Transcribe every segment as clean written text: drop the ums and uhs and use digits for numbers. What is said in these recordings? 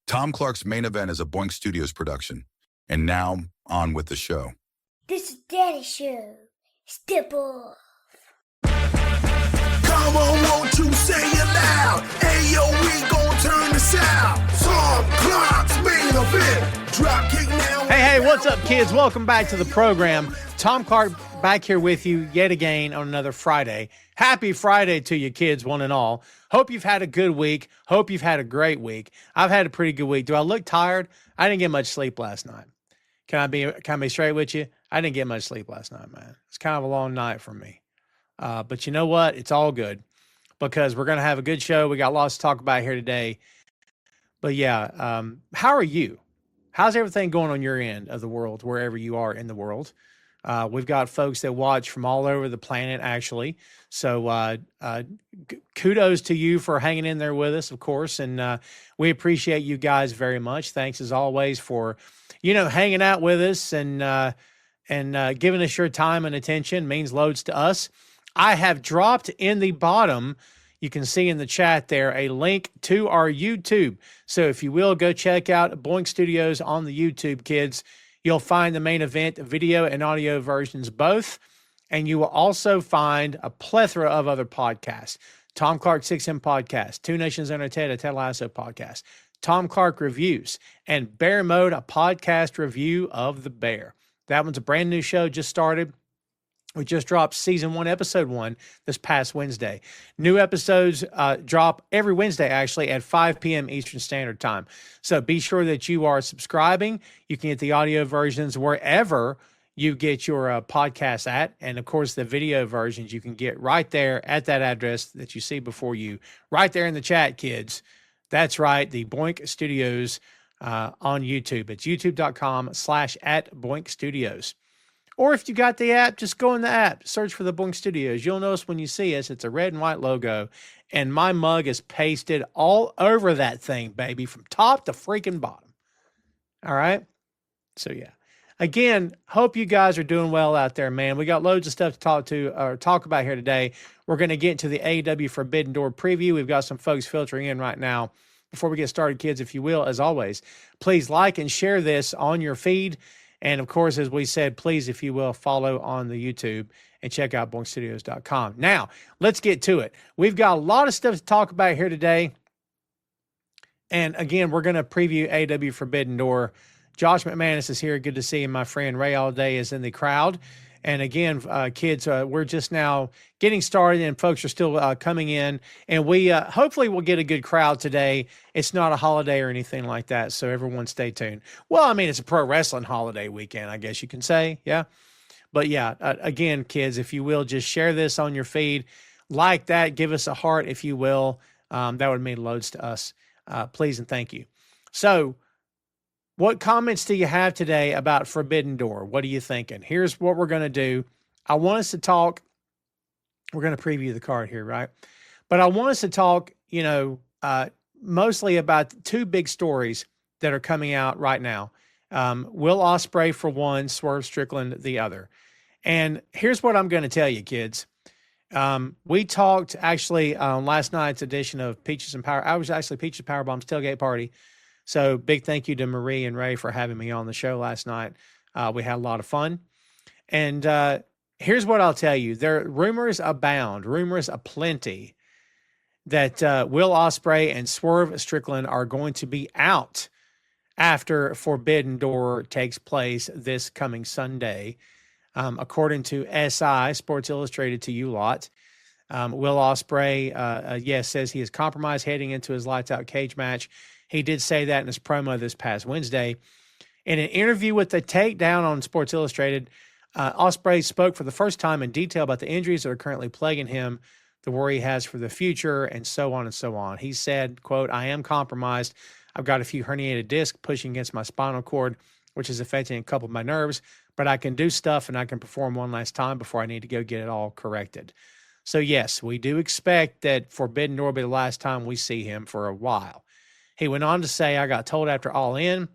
Tom Clark's Main Event is a Boink Studios production. And now, on with the show. This is Daddy's show. Step off. Come on, won't you say it loud? Ayo, we gon' turn this out. Tom Clark's Main Event. Drop kick now. Hey, what's up, kids? Welcome back to the program. Tom Clark back here with you yet again on another Friday. Happy Friday to you, kids, one and all. Hope you've had a good week. Hope you've had a great week. I've had a pretty good week. Do I look tired? I didn't get much sleep last night. Can I be straight with you? I didn't get much sleep last night, man. It's kind of a long night for me. But you know what? It's all good because we're going to have a good show. We got lots to talk about here today. But yeah, how are you? How's everything going on your end of the world, wherever you are in the world? We've got folks that watch from all over the planet, actually. So kudos to you for hanging in there with us, of course. And we appreciate you guys very much. Thanks, as always, for, hanging out with us and giving us your time and attention. Means loads to us. I have dropped in the bottom, you can see in the chat there, a link to our YouTube. So if you will, go check out Boink Studios on the YouTube, kids. You'll find the main event video and audio versions both. And you will also find a plethora of other podcasts. Tom Clark 6M podcast, Two Nations Under Ted, a Ted Lasso podcast, Tom Clark Reviews, and Bear Mode, a podcast review of The Bear. That one's a brand new show, just started. We just dropped season 1, episode 1 this past Wednesday. New episodes drop every Wednesday, actually, at 5 p.m. Eastern Standard Time. So be sure that you are subscribing. You can get the audio versions wherever you get your podcast at. And, of course, the video versions you can get right there at that address that you see before you, right there in the chat, kids. That's right, the Boink Studios on YouTube. It's youtube.com/@Boink Studios. Or if you got the app, just go in the app, search for the Boink Studios. You'll notice when you see us, it's a red and white logo, and my mug is pasted all over that thing, baby, from top to freaking bottom. All right? So, yeah. Again, hope you guys are doing well out there, man. We got loads of stuff to talk about here today. We're going to get into the AEW Forbidden Door preview. We've got some folks filtering in right now. Before we get started, kids, if you will, as always, please like and share this on your feed. And, of course, as we said, please, if you will, follow on the YouTube and check out boinkstudios.com. Now, let's get to it. We've got a lot of stuff to talk about here today. And, again, we're going to preview AEW Forbidden Door. Josh McManus is here. Good to see you. My friend Ray Allday is in the crowd. And, again, kids, we're just now getting started, and folks are still coming in. And we hopefully will get a good crowd today. It's not a holiday or anything like that, so everyone stay tuned. Well, I mean, it's a pro wrestling holiday weekend, I guess you can say, yeah? But, yeah, again, kids, if you will, just share this on your feed. Like that. Give us a heart, if you will. That would mean loads to us. Please and thank you. So, what comments do you have today about Forbidden Door? What are you thinking? Here's what we're going to do. I want us to talk. We're going to preview the card here, right? But I want us to talk, mostly about two big stories that are coming out right now. Will Ospreay for one, Swerve Strickland the other. And here's what I'm going to tell you, kids. We talked actually on last night's edition of Peaches and Power. I was actually Peaches Powerbomb's tailgate party. So big thank you to Marie and Ray for having me on the show last night. We had a lot of fun. And here's what I'll tell you. Rumors abound, rumors aplenty, that Will Ospreay and Swerve Strickland are going to be out after Forbidden Door takes place this coming Sunday. According to SI, Sports Illustrated to you lot, Will Ospreay, says he is compromised heading into his lights out cage match. He did say that in his promo this past Wednesday. In an interview with The Takedown on Sports Illustrated, Ospreay spoke for the first time in detail about the injuries that are currently plaguing him, the worry he has for the future, and so on and so on. He said, quote, "I am compromised. I've got a few herniated discs pushing against my spinal cord, which is affecting a couple of my nerves, but I can do stuff and I can perform one last time before I need to go get it all corrected." So, yes, we do expect that Forbidden Door will be the last time we see him for a while. He went on to say, "I got told after All In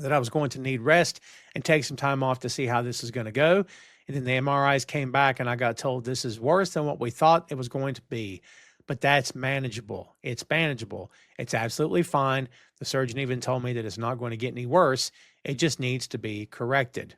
that I was going to need rest and take some time off to see how this is going to go. And then the MRIs came back and I got told this is worse than what we thought it was going to be. but that's manageable. It's manageable. It's absolutely fine. The surgeon even told me that it's not going to get any worse. It just needs to be corrected.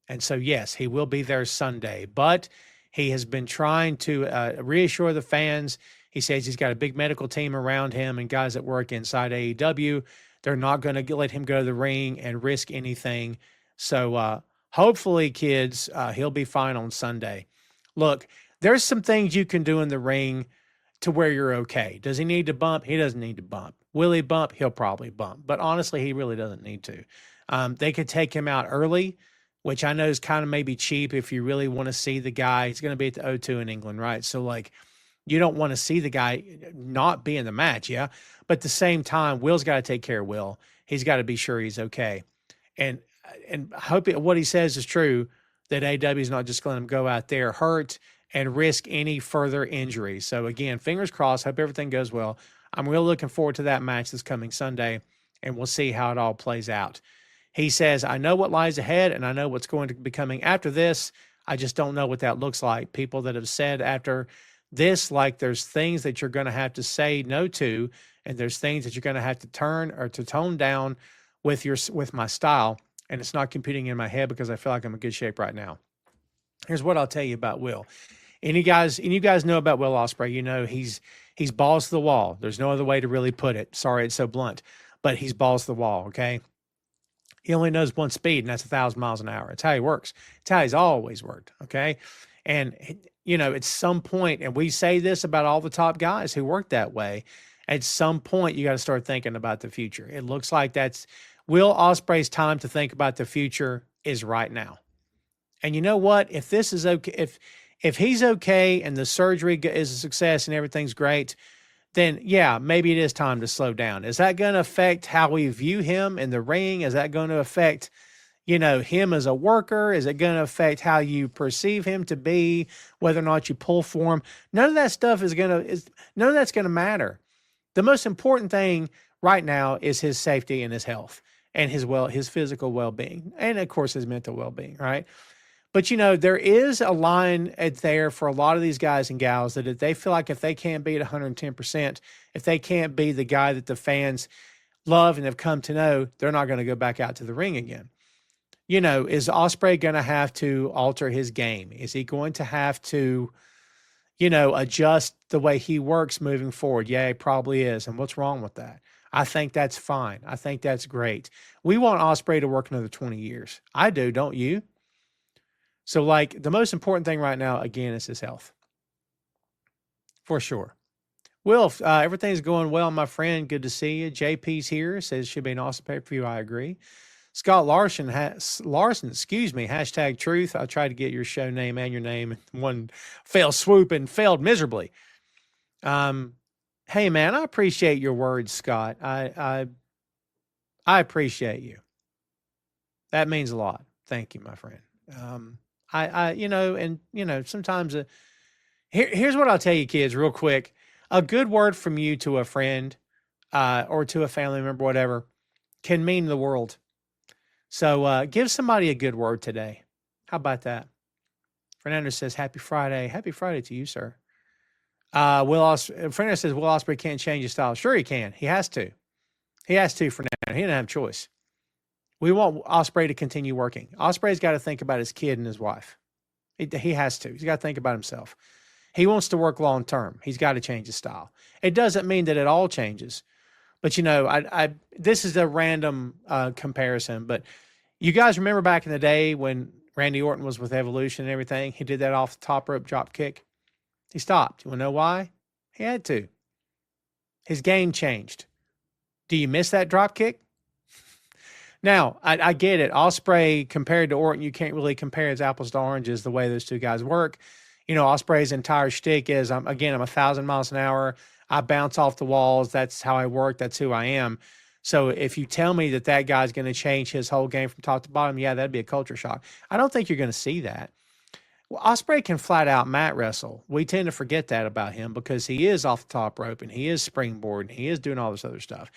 And so, yes, he will be there Sunday, but he has been trying to reassure the fans. He says he's got a big medical team around him and guys that work inside AEW. They're not going to let him go to the ring and risk anything. So hopefully, kids, he'll be fine on Sunday. Look, there's some things you can do in the ring to where you're okay. Does he need to bump? He doesn't need to bump. Will he bump? He'll probably bump. But honestly, he really doesn't need to. They could take him out early, which I know is kind of maybe cheap if you really want to see the guy. He's going to be at the O2 in England, right? So, like, you don't want to see the guy not be in the match, yeah? But at the same time, Will's got to take care of Will. He's got to be sure he's okay. And I hope what he says is true, that AEW is not just going to go out there hurt and risk any further injury. So, again, fingers crossed. Hope everything goes well. I'm really looking forward to that match this coming Sunday, and we'll see how it all plays out. He says, I know what lies ahead, and I know what's going to be coming after this. I just don't know what that looks like. People that have said after this, like, there's things that you're going to have to say no to, and there's things that you're going to have to turn or to tone down with my style, and it's not computing in my head because I feel like I'm in good shape right now. Here's what I'll tell you about Will. And you guys know about Will Ospreay. You know he's balls to the wall. There's no other way to really put it. Sorry, it's so blunt, but he's balls to the wall. Okay. He only knows one speed, and that's 1,000 miles an hour. It's how he works. It's how he's always worked, okay? And, you know, at some point, and we say this about all the top guys who work that way, at some point you got to start thinking about the future. It looks like that's Will Ospreay's time to think about the future is right now. And you know what? If this is okay, if he's okay and the surgery is a success and everything's great, then yeah, maybe it is time to slow down. Is that going to affect how we view him in the ring? Is that going to affect, you know, him as a worker? Is it going to affect how you perceive him to be, whether or not you pull for him? None of that stuff none of that's going to matter. The most important thing right now is his safety and his health and his physical well-being, and of course his mental well-being, right? But, you know, there is a line there for a lot of these guys and gals that if they feel like if they can't be at 110%, if they can't be the guy that the fans love and have come to know, they're not going to go back out to the ring again. You know, is Ospreay going to have to alter his game? Is he going to have to, you know, adjust the way he works moving forward? Yeah, he probably is. And what's wrong with that? I think that's fine. I think that's great. We want Ospreay to work another 20 years. I do, don't you? So, like, the most important thing right now, again, is his health. For sure. Will, everything's going well, my friend. Good to see you. JP's here. Says should be an awesome pay-per-view. I agree. Scott Larson, hashtag truth. I tried to get your show name and your name in one fell swoop and failed miserably. Hey, man, I appreciate your words, Scott. I appreciate you. That means a lot. Thank you, my friend. Sometimes here's what I'll tell you, kids, real quick. A good word from you to a friend or to a family member, whatever, can mean the world. So give somebody a good word today. How about that? Fernando says, happy Friday. Happy Friday to you, sir. Fernando says, Will Ospreay can't change his style. Sure he can. He has to. He has to, Fernando. He doesn't have a choice. We want Ospreay to continue working. Ospreay's got to think about his kid and his wife. He has to. He's got to think about himself. He wants to work long term. He's got to change his style. It doesn't mean that it all changes. But, you know, this is a random comparison. But you guys remember back in the day when Randy Orton was with Evolution and everything? He did that off the top rope drop kick. He stopped. You want to know why? He had to. His game changed. Do you miss that drop kick? Now, I get it. Ospreay compared to Orton, you can't really compare his apples to oranges the way those two guys work. You know, Ospreay's entire shtick is, I'm 1,000 miles an hour. I bounce off the walls. That's how I work. That's who I am. So if you tell me that guy's going to change his whole game from top to bottom, yeah, that'd be a culture shock. I don't think you're going to see that. Well, Ospreay can flat out mat wrestle. We tend to forget that about him because he is off the top rope and he is springboard and he is doing all this other stuff.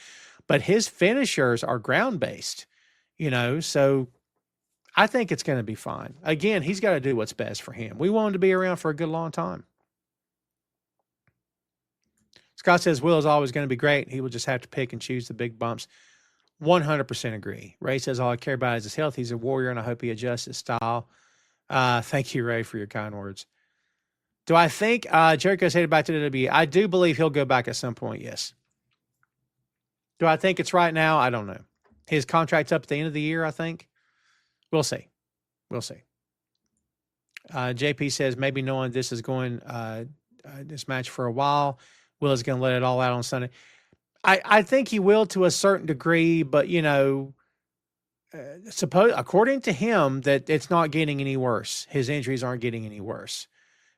But his finishers are ground-based. You know, so I think it's going to be fine. Again, he's got to do what's best for him. We want him to be around for a good long time. Scott says Will is always going to be great. He will just have to pick and choose the big bumps. 100% agree. Ray says all I care about is his health. He's a warrior, and I hope he adjusts his style. Thank you, Ray, for your kind words. Do I think Jericho's headed back to the WWE? I do believe he'll go back at some point, yes. Do I think it's right now? I don't know. His contract's up at the end of the year, I think. We'll see. We'll see. JP says maybe knowing this is going this match for a while, Will is going to let it all out on Sunday. I think he will to a certain degree, but according to him, that it's not getting any worse. His injuries aren't getting any worse.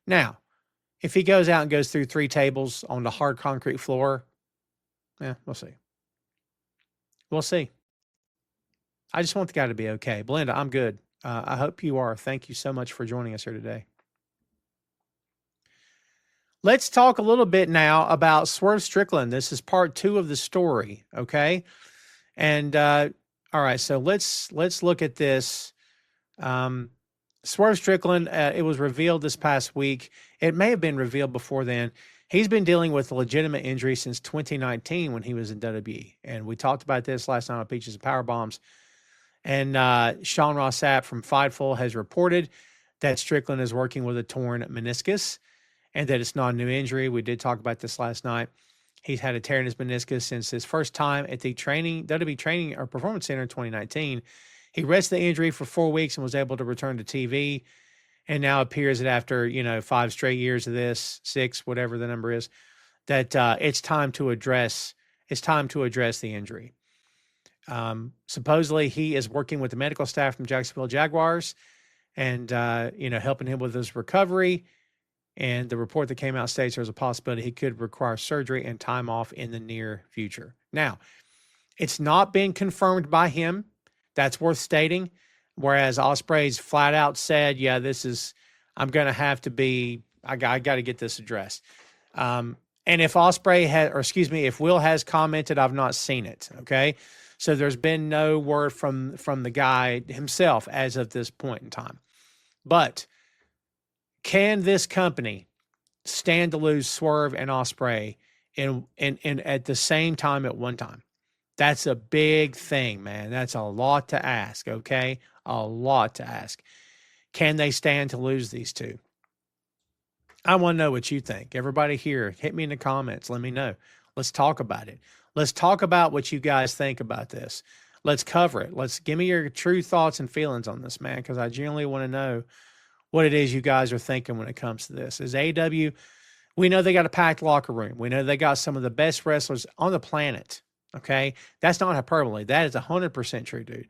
Now, if he goes out and goes through 3 tables on the hard concrete floor, we'll see. We'll see. I just want the guy to be okay. Belinda, I'm good. I hope you are. Thank you so much for joining us here today. Let's talk a little bit now about Swerve Strickland. This is part 2 of the story, okay? And all right, so let's look at this. Swerve Strickland, it was revealed this past week. It may have been revealed before then. He's been dealing with a legitimate injury since 2019 when he was in WWE. And we talked about this last night on Peaches and Power Bombs. And Sean Ross Sapp from Fightful has reported that Strickland is working with a torn meniscus and that it's not a new injury. We did talk about this last night. He's had a tear in his meniscus since his first time at the WWE Training or Performance Center in 2019. He rested the injury for 4 weeks and was able to return to TV. And now appears that after, 5 straight years of this, 6, whatever the number is, that it's time to address the injury. Supposedly he is working with the medical staff from Jacksonville Jaguars and, helping him with his recovery. And the report that came out states there's a possibility he could require surgery and time off in the near future. Now, it's not been confirmed by him. That's worth stating. Whereas Ospreay's flat out said, I'm going to have to be, I got to get this addressed. And if if Will has commented, I've not seen it. Okay. So there's been no word from the guy himself as of this point in time. But can this company stand to lose Swerve and Ospreay in at the same time at one time? That's a big thing, man. That's a lot to ask, okay? A lot to ask. Can they stand to lose these two? I want to know what you think. Everybody here, hit me in the comments. Let me know. Let's talk about it. Let's talk about what you guys think about this. Let's cover it. Let's give me your true thoughts and feelings on this, man, because I genuinely want to know what it is you guys are thinking when it comes to this. As AEW, we know they got a packed locker room. We know they got some of the best wrestlers on the planet. Okay, that's not hyperbole. That is 100% true, dude.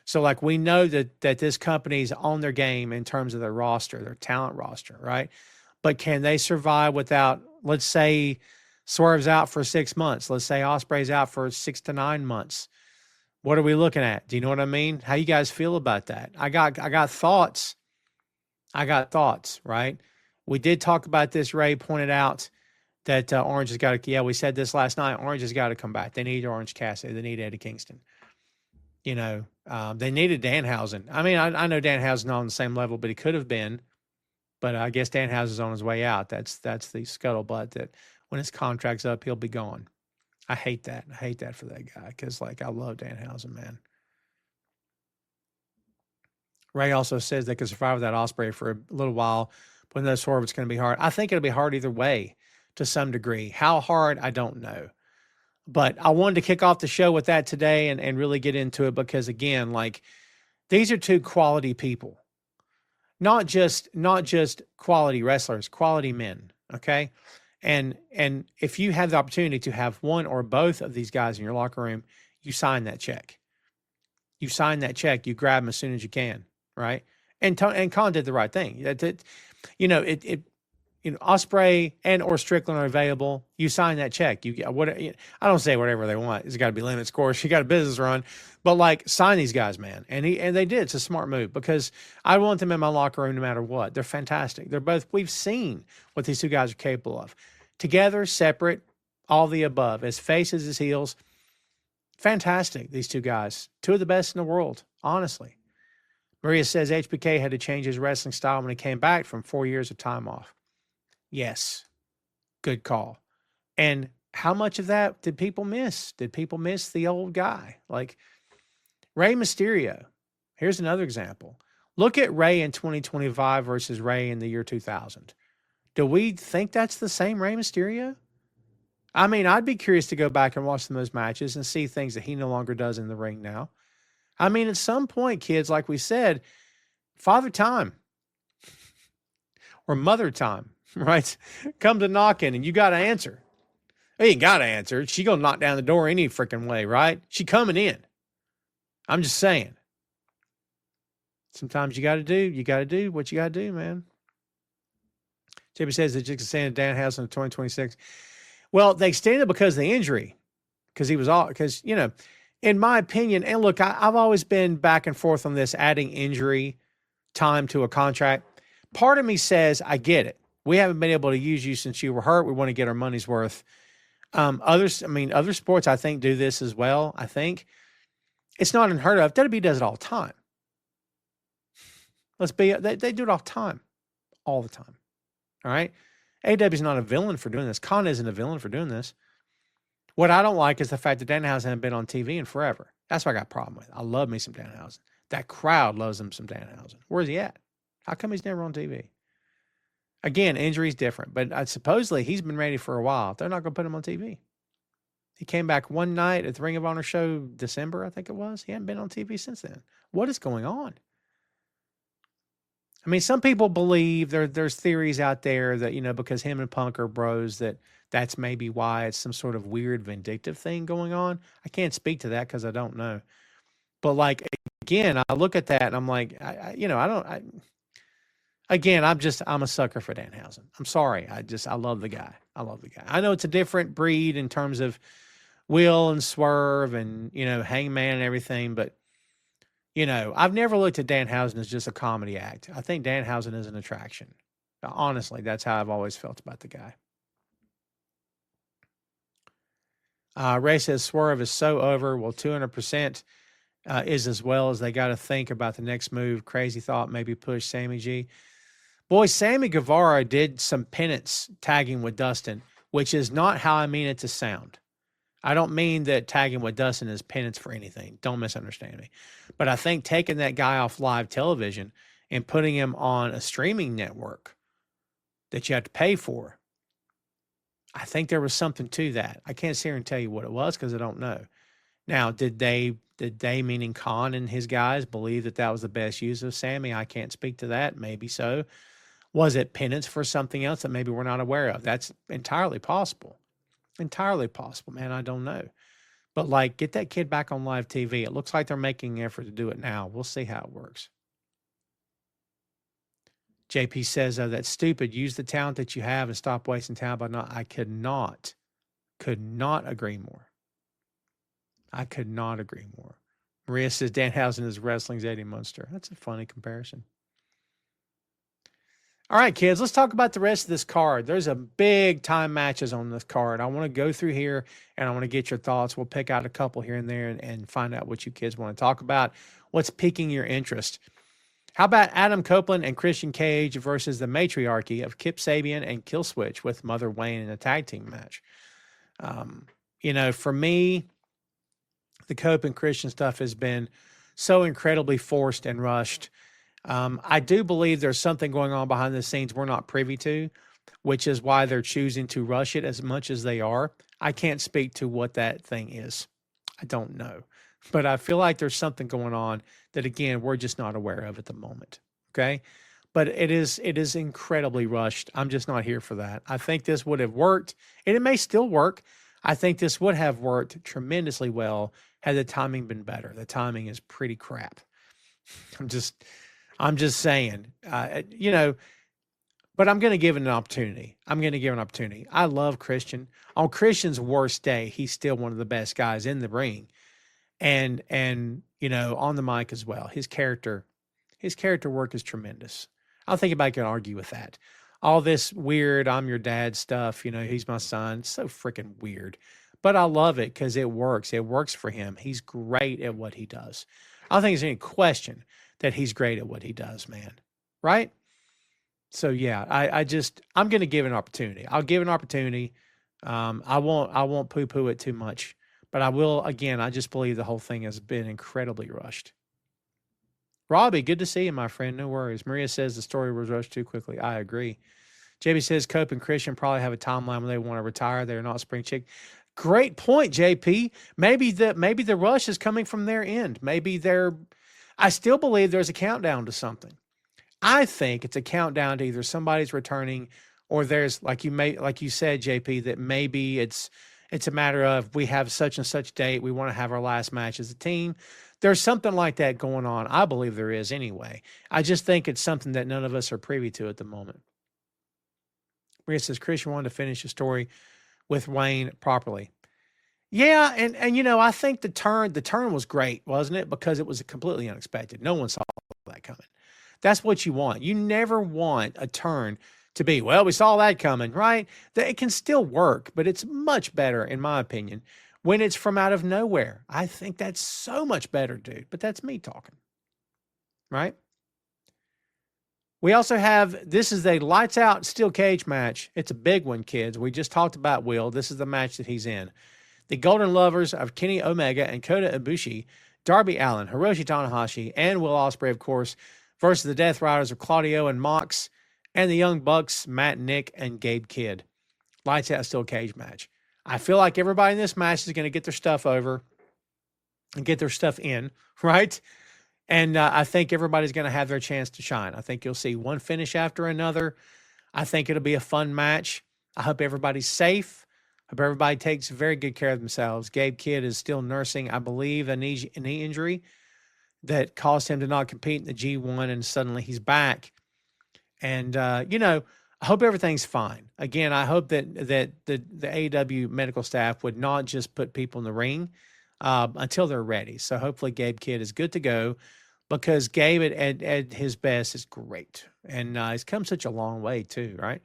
So, we know that this company's on their game in terms of their roster, their talent roster, right? But can they survive without, let's say, Swerve's out for 6 months. Let's say Ospreay's out for 6 to 9 months. What are we looking at? Do you know what I mean? How you guys feel about that? I got thoughts. Right? We did talk about this. Ray pointed out that Orange has got to, we said this last night, Orange has got to come back. They need Orange Cassidy. They need Eddie Kingston. They needed Danhausen. I mean, I know Danhausen's not on the same level, but he could have been. But I guess Danhausen's on his way out. That's the scuttlebutt that when his contract's up, he'll be gone. I hate that. I hate that for that guy because, I love Danhausen, man. Ray also says they could survive without Ospreay for a little while. But no Swerve, it's going to be hard. I think it'll be hard either way to some degree. How hard, I don't know. But I wanted to kick off the show with that today and really get into it because, again, these are two quality people. Not just quality wrestlers, quality men, okay? And if you have the opportunity to have one or both of these guys in your locker room, you sign that check. You sign that check. You grab them as soon as you can, right? And Khan did the right thing. Ospreay and or Strickland are available. You sign that check. I don't say whatever they want. It's got to be limits, of course. You got a business run, but sign these guys, man. And they did. It's a smart move because I want them in my locker room no matter what. They're fantastic. We've seen what these two guys are capable of. Together, separate, all the above, as faces as heels. Fantastic. These two guys, two of the best in the world, honestly. Maria says HBK had to change his wrestling style when he came back from 4 years of time off. Yes, good call. And how much of that did people miss? Did people miss the old guy? Like Rey Mysterio. Here's another example. Look at Rey in 2025 versus Rey in the year 2000. Do we think that's the same Rey Mysterio? I mean, I'd be curious to go back and watch some of those matches and see things that he no longer does in the ring now. I mean, at some point, kids, like we said, father time or mother time, right? Come to knocking and you got to answer. You ain't got to answer. She going to knock down the door any freaking way, right? She coming in. I'm just saying. Sometimes you got to do what you got to do, man. JB says that you can stand Danhausen in 2026. Well, they extended because of the injury, because in my opinion, and look, I've always been back and forth on this, adding injury time to a contract. Part of me says, I get it. We haven't been able to use you since you were hurt. We want to get our money's worth. Other sports, I think, do this as well. I think it's not unheard of. WWE does it all the time. They do it all the time. All the time. All right. AEW is not a villain for doing this. Khan isn't a villain for doing this. What I don't like is the fact that Danhausen hasn't been on TV in forever. That's what I got a problem with. I love me some Danhausen. That crowd loves him some Danhausen. Where's he at? How come he's never on TV? Again, injury's different, but supposedly he's been ready for a while. They're not going to put him on TV. He came back one night at the Ring of Honor show, December, I think it was. He hadn't been on TV since then. What is going on? I mean, some people believe there's theories out there that, because him and Punk are bros, that's maybe why it's some sort of weird vindictive thing going on. I can't speak to that because I don't know. But like, again, I look at that and I'm like, I'm a sucker for Danhausen. I'm sorry. I love the guy. I know it's a different breed in terms of Will and Swerve and, Hangman and everything, but I've never looked at Danhausen as just a comedy act. I think Danhausen is an attraction. Honestly, that's how I've always felt about the guy. Ray says Swerve is so over. Well, 200% is as well as they got to think about the next move. Crazy thought, maybe push Sammy G. Boy, Sammy Guevara did some penance tagging with Dustin, which is not how I mean it to sound. I don't mean that tagging with Dustin is penance for anything. Don't misunderstand me. But I think taking that guy off live television and putting him on a streaming network that you have to pay for, I think there was something to that. I can't sit here and tell you what it was because I don't know. Now, did they, meaning Khan and his guys, believe that was the best use of Sammy? I can't speak to that. Maybe so. Was it penance for something else that maybe we're not aware of? That's entirely possible. Entirely possible, man. I don't know. But like, get that kid back on live TV. It looks like they're making an effort to do it now. We'll see how it works. JP says, that's stupid. Use the talent that you have and stop wasting time by not. I could not agree more. I could not agree more. Maria says, Danhausen is wrestling's Eddie Munster. That's a funny comparison. All right, kids, let's talk about the rest of this card. There's a big time matches on this card. I want to go through here and I want to get your thoughts. We'll pick out a couple here and there and find out what you kids want to talk about. What's piquing your interest? How about Adam Copeland and Christian Cage versus the matriarchy of Kip Sabian and Killswitch with Mother Wayne in a tag team match? For me, the Cope and Christian stuff has been so incredibly forced and rushed. I do believe there's something going on behind the scenes we're not privy to, which is why they're choosing to rush it as much as they are. I can't speak to what that thing is. I don't know. But I feel like there's something going on that, again, we're just not aware of at the moment. Okay? But it is incredibly rushed. I'm just not here for that. I think this would have worked, and it may still work. I think this would have worked tremendously well had the timing been better. The timing is pretty crap. I'm just saying, but I'm going to give it an opportunity. I love Christian. On Christian's worst day, he's still one of the best guys in the ring. And on the mic as well. His character work is tremendous. I don't think anybody can argue with that. All this weird, I'm your dad stuff, he's my son. It's so freaking weird. But I love it because it works. It works for him. He's great at what he does. I don't think there's any question that he's great at what he does, man. Right? So, yeah, I'm going to give it an opportunity. I'll give it an opportunity. I won't poo-poo it too much, but I will, again, I just believe the whole thing has been incredibly rushed. Robbie, good to see you, my friend. No worries. Maria says the story was rushed too quickly. I agree. JB says Cope and Christian probably have a timeline when they want to retire. They're not spring chick. Great point, JP. Maybe the rush is coming from their end. I still believe there's a countdown to something. I think it's a countdown to either somebody's returning or there's like you said, JP, that maybe it's a matter of we have such and such date. We want to have our last match as a team. There's something like that going on. I believe there is anyway. I just think it's something that none of us are privy to at the moment. Maria says Christian wanted to finish the story with Wayne properly. Yeah, and I think the turn was great, wasn't it? Because it was completely unexpected. No one saw that coming. That's what you want. You never want a turn to be, well, we saw that coming, right? It can still work, but it's much better, in my opinion, when it's from out of nowhere. I think that's so much better, dude. But that's me talking, right? We also have, this is a lights out steel cage match. It's a big one, kids. We just talked about Will. This is the match that he's in. The Golden Lovers of Kenny Omega and Kota Ibushi, Darby Allin, Hiroshi Tanahashi, and Will Ospreay, of course, versus the Death Riders of Claudio and Mox, and the Young Bucks, Matt, Nick, and Gabe Kidd. Lights out steel cage match. I feel like everybody in this match is going to get their stuff over and get their stuff in, right? And I think everybody's going to have their chance to shine. I think you'll see one finish after another. I think it'll be a fun match. I hope everybody's safe. Hope everybody takes very good care of themselves. Gabe Kidd is still nursing, I believe, a knee injury that caused him to not compete in the G1, and suddenly he's back. And, I hope everything's fine. Again, I hope that the AEW medical staff would not just put people in the ring until they're ready. So hopefully Gabe Kidd is good to go, because Gabe at his best is great. And he's come such a long way too, right?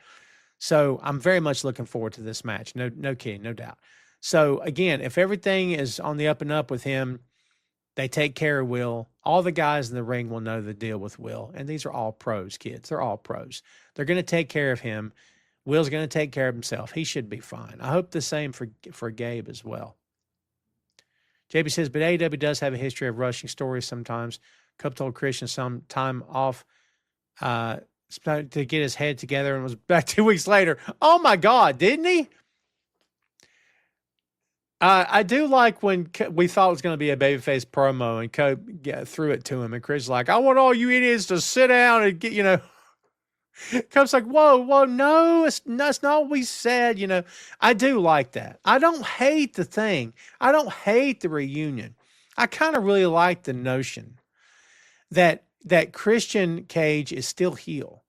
So I'm very much looking forward to this match. No kidding, no doubt. So again, if everything is on the up and up with him, they take care of Will. All the guys in the ring will know the deal with Will. And these are all pros, kids. They're all pros. They're going to take care of him. Will's going to take care of himself. He should be fine. I hope the same for Gabe as well. JB says, but AEW does have a history of rushing stories sometimes. Cup told Christian some time off to get his head together and was back 2 weeks later. Oh, my God, didn't he? I do like when we thought it was going to be a babyface promo and Cope threw it to him, and Chris was like, I want all you idiots to sit down and get, Cope's like, whoa, no, that's not what we said, I do like that. I don't hate the thing. I don't hate the reunion. I kind of really like the notion that Christian Cage is still heel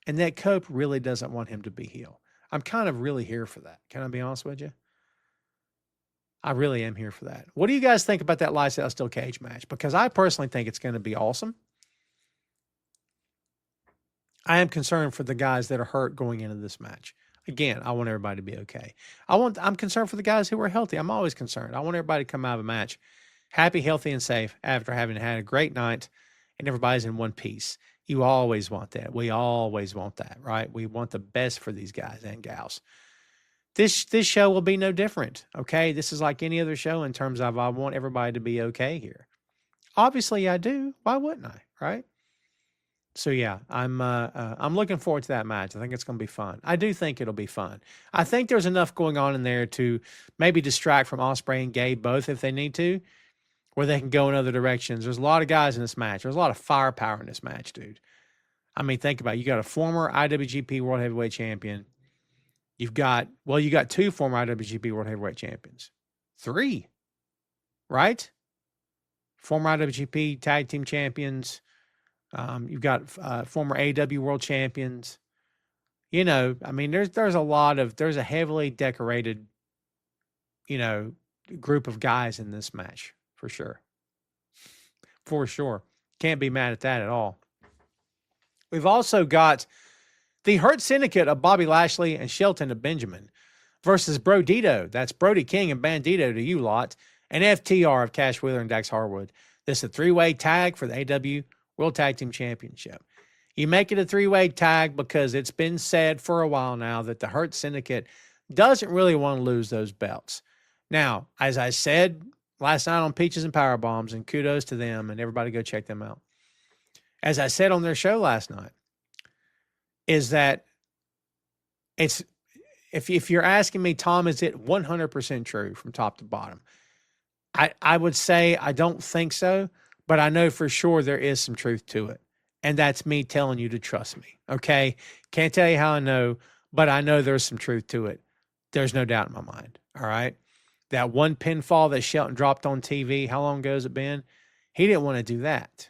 and that Cope really doesn't want him to be heel. I'm kind of really here for that. Can I be honest with you? I really am here for that. What do you guys think about that lights out steel cage match? Because I personally think it's going to be awesome. I am concerned for the guys that are hurt going into this match. Again, I want everybody to be okay. I'm concerned for the guys who are healthy. I'm always concerned. I want everybody to come out of a match happy, healthy, and safe after having had a great night, and everybody's in one piece. You always want that. We always want that, right? We want the best for these guys and gals. This show will be no different, okay? This is like any other show in terms of I want everybody to be okay here. Obviously, I do. Why wouldn't I, right? So, yeah, I'm looking forward to that match. I think it's going to be fun. I do think it'll be fun. I think there's enough going on in there to maybe distract from Ospreay and Gabe both if they need to, where they can go in other directions. There's a lot of guys in this match. There's a lot of firepower in this match, dude. I mean, think about it. You got a former IWGP World Heavyweight Champion. You got two former IWGP World Heavyweight Champions. 3, right? Former IWGP Tag Team Champions. You've got former AEW World Champions. I mean, there's a heavily decorated, group of guys in this match, for sure. For sure. Can't be mad at that at all. We've also got the Hurt Syndicate of Bobby Lashley and Shelton of Benjamin versus Brodito. That's Brody King and Bandito to you lot. And FTR of Cash Wheeler and Dax Harwood. This is a 3-way tag for the AEW World Tag Team Championship. You make it a 3-way tag because it's been said for a while now that the Hurt Syndicate doesn't really want to lose those belts. Now, as I said last night on Peaches and Power Bombs, and kudos to them, and everybody go check them out. As I said on their show last night, is that it's, if you're asking me, Tom, is it 100% true from top to bottom? I would say I don't think so, but I know for sure there is some truth to it. And that's me telling you to trust me, okay? Can't tell you how I know, but I know there's some truth to it. There's no doubt in my mind, all right? That one pinfall that Shelton dropped on TV, how long ago has it been? He didn't want to do that.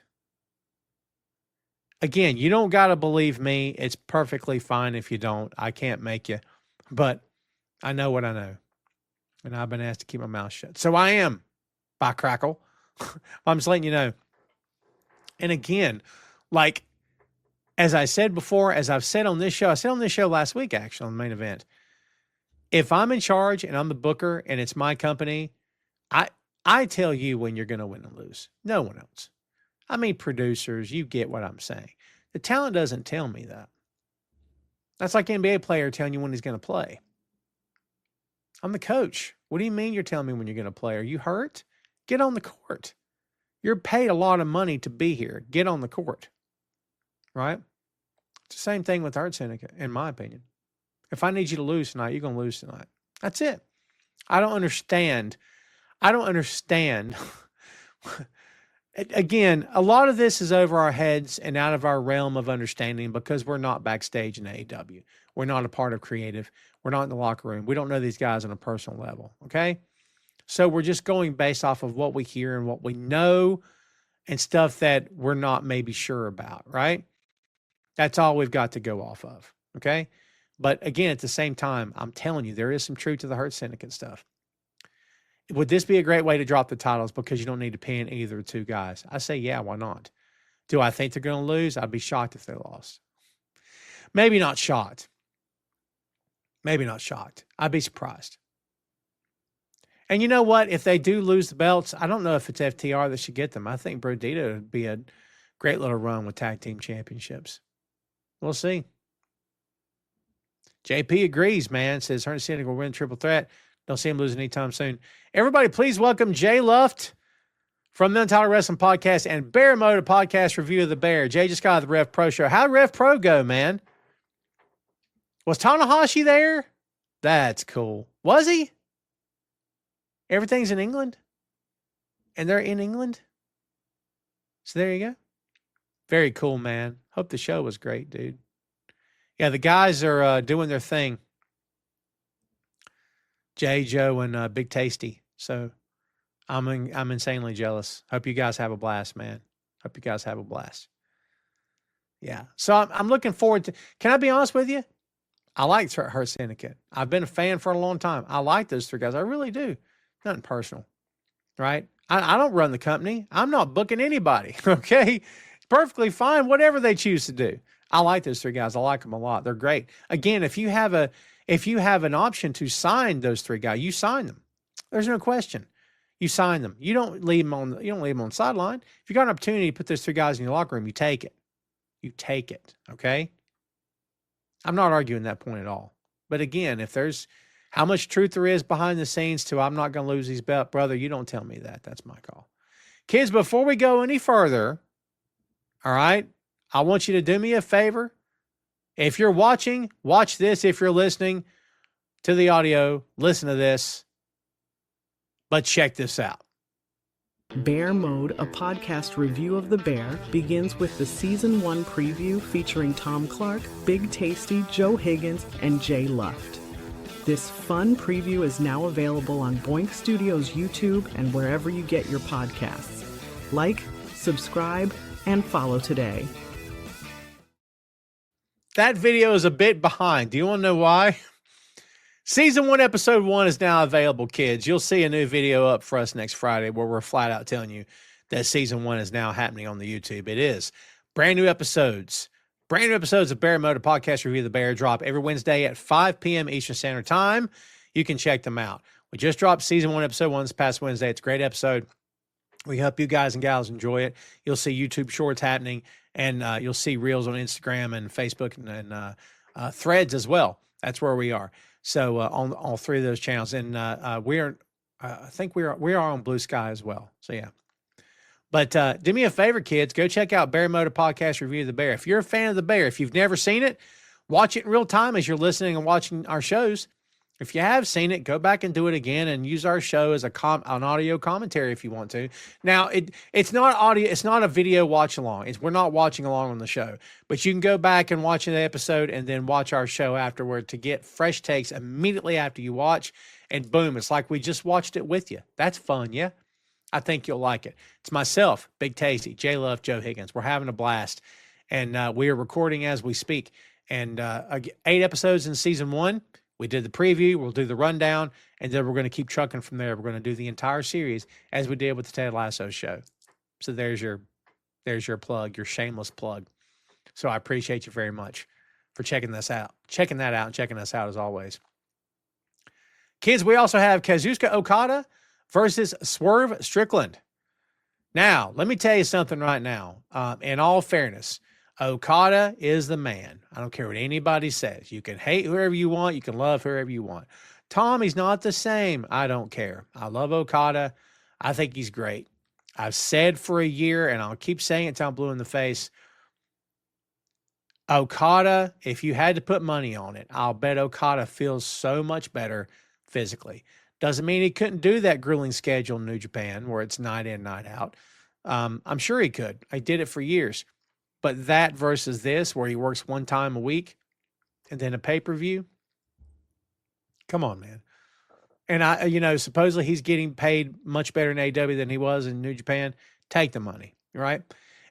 Again, you don't got to believe me. It's perfectly fine if you don't. I can't make you. But I know what I know. And I've been asked to keep my mouth shut. So I am, by crackle. I'm just letting you know. And again, like, as I said before, as I've said on this show, I said on this show last week, actually, on the main event, if I'm in charge and I'm the booker and it's my company, I tell you when you're going to win and lose. No one else. I mean, producers, you get what I'm saying. The talent doesn't tell me that. That's like an NBA player telling you when he's going to play. I'm the coach. What do you mean you're telling me when you're going to play? Are you hurt? Get on the court. You're paid a lot of money to be here. Get on the court. Right? It's the same thing with Art Syndicate, in my opinion. If I need you to lose tonight, you're going to lose tonight. That's it. I don't understand. Again, a lot of this is over our heads and out of our realm of understanding because we're not backstage in AEW. We're not a part of creative. We're not in the locker room. We don't know these guys on a personal level, okay? So we're just going based off of what we hear and what we know and stuff that we're not maybe sure about, right? That's all we've got to go off of, okay? But again, at the same time, I'm telling you, there is some truth to the Hurt Syndicate stuff. Would this be a great way to drop the titles because you don't need to pin either of the two guys? I say, yeah, why not? Do I think they're going to lose? I'd be shocked if they lost. Maybe not shocked. Maybe not shocked. I'd be surprised. And you know what? If they do lose the belts, I don't know if it's FTR that should get them. I think Brodita would be a great little run with tag team championships. We'll see. JP agrees, man. Says Hurt Syndicate will win triple threat. Don't see him losing anytime soon. Everybody, please welcome Jay Luft from the Untitled Wrestling Podcast and Bear Mode, a podcast review of the Bear. Jay just got the Rev Pro show. How'd Rev Pro go, man? Was Tanahashi there? That's cool. Was he? Everything's in England? And they're in England? So there you go. Very cool, man. Hope the show was great, dude. Yeah, the guys are doing their thing. Jay, Joe, and Big Tasty. So I'm insanely jealous. Hope you guys have a blast, man. Hope you guys have a blast. Yeah. So I'm looking forward to. Can I be honest with you? I like Hurt Syndicate. I've been a fan for a long time. I like those three guys. I really do. Nothing personal, right? I don't run the company. I'm not booking anybody. Okay, it's perfectly fine. Whatever they choose to do. I like those three guys. I like them a lot. They're great. Again, if you have an option to sign those three guys, you sign them. There's no question. You sign them. You don't leave them on the sideline. If you got an opportunity to put those three guys in your locker room, you take it. You take it. Okay. I'm not arguing that point at all. But again, if there's how much truth there is behind the scenes to I'm not going to lose these belts, brother, you don't tell me that. That's my call. Kids, before we go any further, all right, I want you to do me a favor. If you're watching, watch this. If you're listening to the audio, listen to this. But check this out. Bear Mode, a podcast review of The Bear, begins with the Season 1 preview featuring Tom Clark, Big Tasty, Joe Higgins, and Jay Luft. This fun preview is now available on Boink Studios YouTube and wherever you get your podcasts. Like, subscribe, and follow today. That video is a bit behind. Do you want to know why? Season 1, Episode 1 is now available, kids. You'll see a new video up for us next Friday where we're flat out telling you that Season 1 is now happening on the YouTube. It is. Brand new episodes. Brand new episodes of Bear Mode, a podcast review of the Bear, drop every Wednesday at 5 p.m. Eastern Standard Time. You can check them out. We just dropped Season 1, Episode 1 this past Wednesday. It's a great episode. We hope you guys and gals enjoy it. You'll see YouTube Shorts happening, and you'll see Reels on Instagram and Facebook and Threads as well. That's where we are. So on all three of those channels, and I think we are on Blue Sky as well. So yeah. But do me a favor, kids. Go check out Bear Mode, a podcast review of the Bear. If you're a fan of the Bear, if you've never seen it, watch it in real time as you're listening and watching our shows. If you have seen it, go back and do it again and use our show as an audio commentary if you want to. Now, it's not audio. It's not a video watch along. We're not watching along on the show. But you can go back and watch the episode and then watch our show afterward to get fresh takes immediately after you watch. And boom, it's like we just watched it with you. That's fun, yeah? I think you'll like it. It's myself, Big Tasty, Jay Love, Joe Higgins. We're having a blast. And we are recording as we speak. And 8 episodes in season 1. We did the preview. We'll do the rundown. And then we're going to keep trucking from there. We're going to do the entire series as we did with the Ted Lasso show. So there's your plug, your shameless plug. So I appreciate you very much for checking that out and checking us out as always. Kids, we also have Kazuchika Okada versus Swerve Strickland. Now, let me tell you something right now. In all fairness, Okada is the man. I don't care what anybody says. You can hate whoever you want. You can love whoever you want. Tommy's not the same. I don't care. I love Okada. I think he's great. I've said for a year, and I'll keep saying it till I'm blue in the face, Okada, if you had to put money on it, I'll bet Okada feels so much better physically. Doesn't mean he couldn't do that grueling schedule in New Japan where it's night in, night out. I'm sure he could. I did it for years. But that versus this, where he works one time a week and then a pay-per-view, come on, man. And supposedly he's getting paid much better in AEW than he was in New Japan. Take the money, right?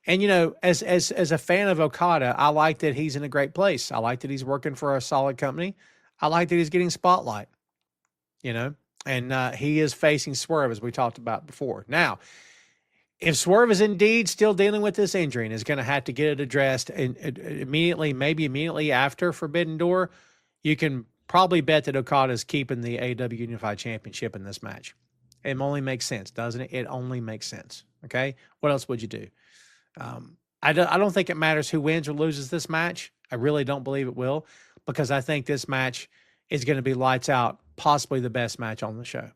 And as a fan of Okada, I like that he's in a great place. I like that he's working for a solid company. I like that he's getting spotlight. And he is facing Swerve, as we talked about before. Now, if Swerve is indeed still dealing with this injury and is going to have to get it addressed immediately, maybe immediately after Forbidden Door, you can probably bet that Okada is keeping the AEW Unified Championship in this match. It only makes sense, doesn't it? It only makes sense. Okay? What else would you do? I don't think it matters who wins or loses this match. I really don't believe it will, because I think this match is going to be lights out, possibly the best match on the show.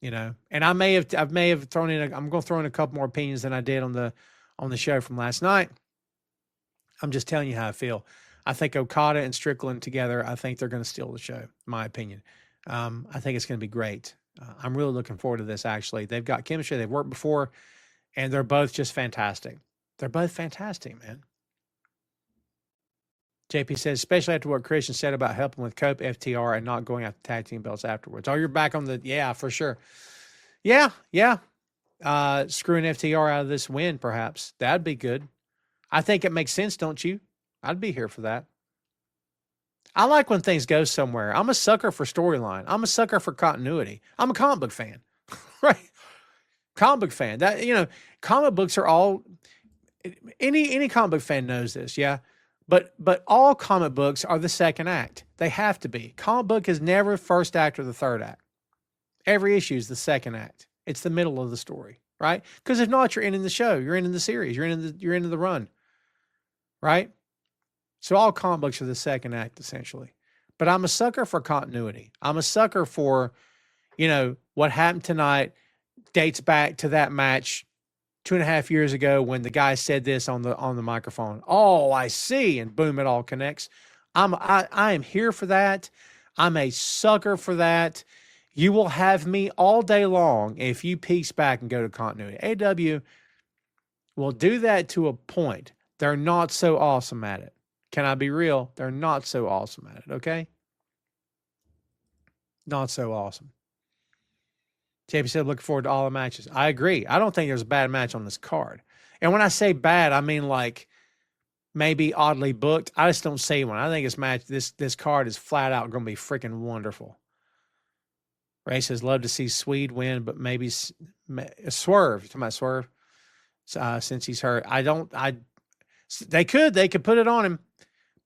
And I may have thrown in I'm going to throw in a couple more opinions than I did on the show from last night. I'm just telling you how I feel. I think Okada and Strickland together, I think they're going to steal the show, in my opinion. I think it's going to be great. I'm really looking forward to this, actually. They've got chemistry. They've worked before, and they're both just fantastic. They're both fantastic, man. JP says, especially after what Christian said about helping with Cope, FTR, and not going after tag team belts afterwards. Oh, you're back on yeah, for sure. Yeah. Screwing FTR out of this win, perhaps. That'd be good. I think it makes sense, don't you? I'd be here for that. I like when things go somewhere. I'm a sucker for storyline. I'm a sucker for continuity. I'm a comic book fan, right? Comic book fan. Comic books are all. Any comic book fan knows this, yeah. But all comic books are the second act. They have to be. Comic book is never first act or the third act. Every issue is the second act. It's the middle of the story, right? Because if not, you're ending the show. You're ending the series. You're into the run, right? So all comic books are the second act, essentially. But I'm a sucker for continuity. I'm a sucker for, what happened tonight dates back to that match 2.5 years ago when the guy said this on the microphone. Oh, I see. And boom, it all connects. I am here for that. I'm a sucker for that. You will have me all day long if you piece back and go to continuity. AEW will do that to a point. They're not so awesome at it. Can I be real? They're not so awesome at it, okay? Not so awesome. JP said, looking forward to all the matches. I agree. I don't think there's a bad match on this card. And when I say bad, I mean like maybe oddly booked. I just don't see one. I think this card is flat out going to be freaking wonderful. Ray says, love to see Swede win, but maybe Swerve. You talking about Swerve? Since he's hurt. They could put it on him.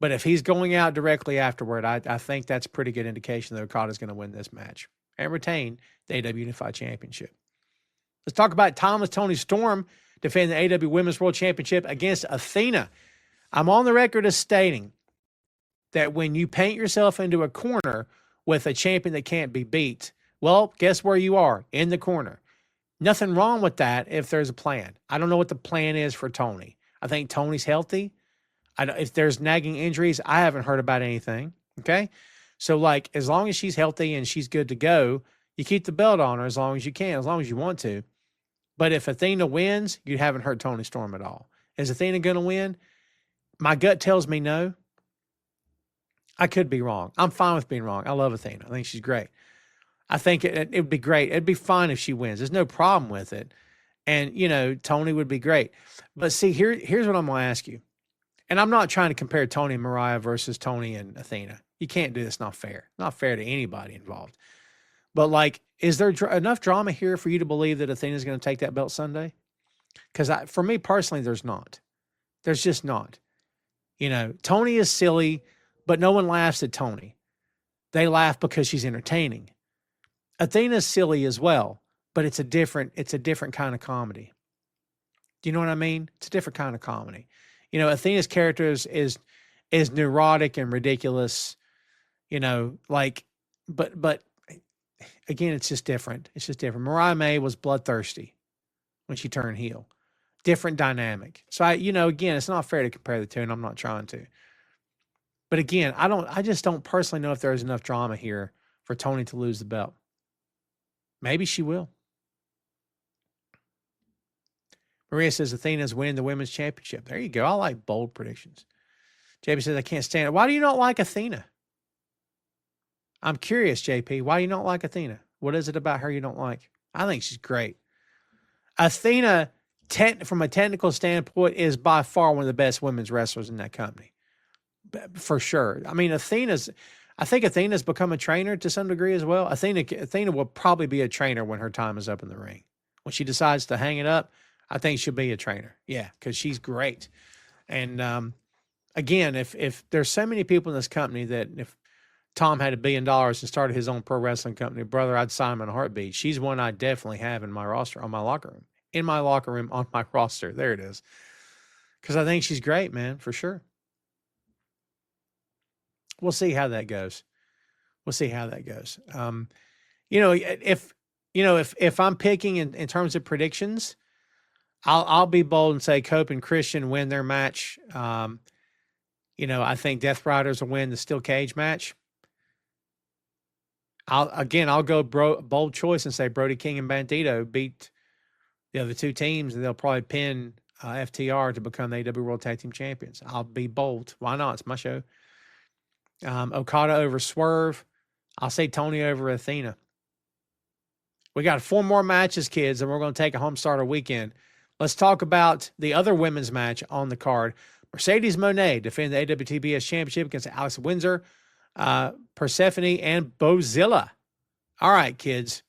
But if he's going out directly afterward, I think that's a pretty good indication that Okada's going to win this match and retain the AEW Unified Championship. Let's talk about Toni Storm defending the AEW Women's World Championship against Athena. I'm on the record as stating that when you paint yourself into a corner with a champion that can't be beat, well, guess where you are? In the corner. Nothing wrong with that if there's a plan. I don't know what the plan is for Toni. I think Toni's healthy. If there's nagging injuries, I haven't heard about anything. Okay. So, like, as long as she's healthy and she's good to go, you keep the belt on her as long as you can, as long as you want to. But if Athena wins, you haven't hurt Toni Storm at all. Is Athena going to win? My gut tells me no. I could be wrong. I'm fine with being wrong. I love Athena. I think she's great. I think it would be great. It'd be fine if she wins. There's no problem with it. And, you know, Toni would be great. But see, here's what I'm going to ask you. And I'm not trying to compare Toni and Mariah versus Toni and Athena. You can't do this. Not fair. Not fair to anybody involved. But, like, is there enough drama here for you to believe that Athena's going to take that belt Sunday? Because for me personally, there's not. There's just not. You know, Toni is silly, but no one laughs at Toni. They laugh because she's entertaining. Athena's silly as well, but it's a different kind of comedy. Do you know what I mean? It's a different kind of comedy. You know, Athena's character is neurotic and ridiculous, you know, like, but again, it's just different. It's just different. Mariah May was bloodthirsty when she turned heel. Different dynamic. So again, it's not fair to compare the two, and I'm not trying to. But again, I just don't personally know if there's enough drama here for Toni to lose the belt. Maybe she will. Maria says Athena's winning the women's championship. There you go. I like bold predictions. JP says I can't stand it. Why do you not like Athena? I'm curious, JP. Why do you not like Athena? What is it about her you don't like? I think she's great. Athena, from a technical standpoint, is by far one of the best women's wrestlers in that company. For sure. I mean, I think Athena's become a trainer to some degree as well. Athena will probably be a trainer when her time is up in the ring. When she decides to hang it up, I think she'll be a trainer. Yeah, because she's great. And again, if there's so many people in this company that if Tom had $1 billion and started his own pro wrestling company, brother, I'd sign him in a heartbeat. She's one I definitely have in my roster, on my locker room. In my locker room, on my roster. There it is. Because I think she's great, man, for sure. We'll see how that goes. If I'm picking in terms of predictions, I'll be bold and say Cope and Christian win their match. I think Death Riders will win the steel cage match. I'll go bold choice and say Brody King and Bandito beat the other two teams, and they'll probably pin FTR to become the AEW World Tag Team Champions. I'll be bold. Why not? It's my show. Okada over Swerve. I'll say Toni over Athena. We got 4 more matches, kids, and we're going to take a home starter weekend. Let's talk about the other women's match on the card. Mercedes Moné defending the AWTBS Championship against Alex Windsor, Persephone, and Bozilla. All right, kids.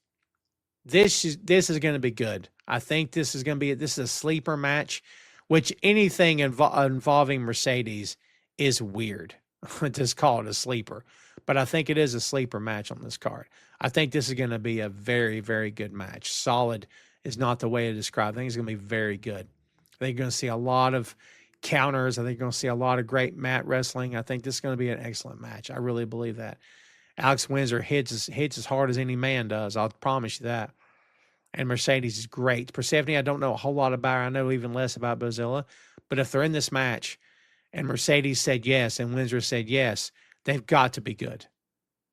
This is going to be good. I think this is a sleeper match, which anything involving Mercedes is weird. Just call it a sleeper. But I think it is a sleeper match on this card. I think this is going to be a very, very good match. Solid is not the way to describe it. I think it's going to be very good. I think you're going to see a lot of counters. I think you're going to see a lot of great mat wrestling. I think this is going to be an excellent match. I really believe that. Alex Windsor hits as hard as any man does. I'll promise you that. And Mercedes is great. Persephone, I don't know a whole lot about her. I know even less about Bozilla. But if they're in this match and Mercedes said yes and Windsor said yes, they've got to be good.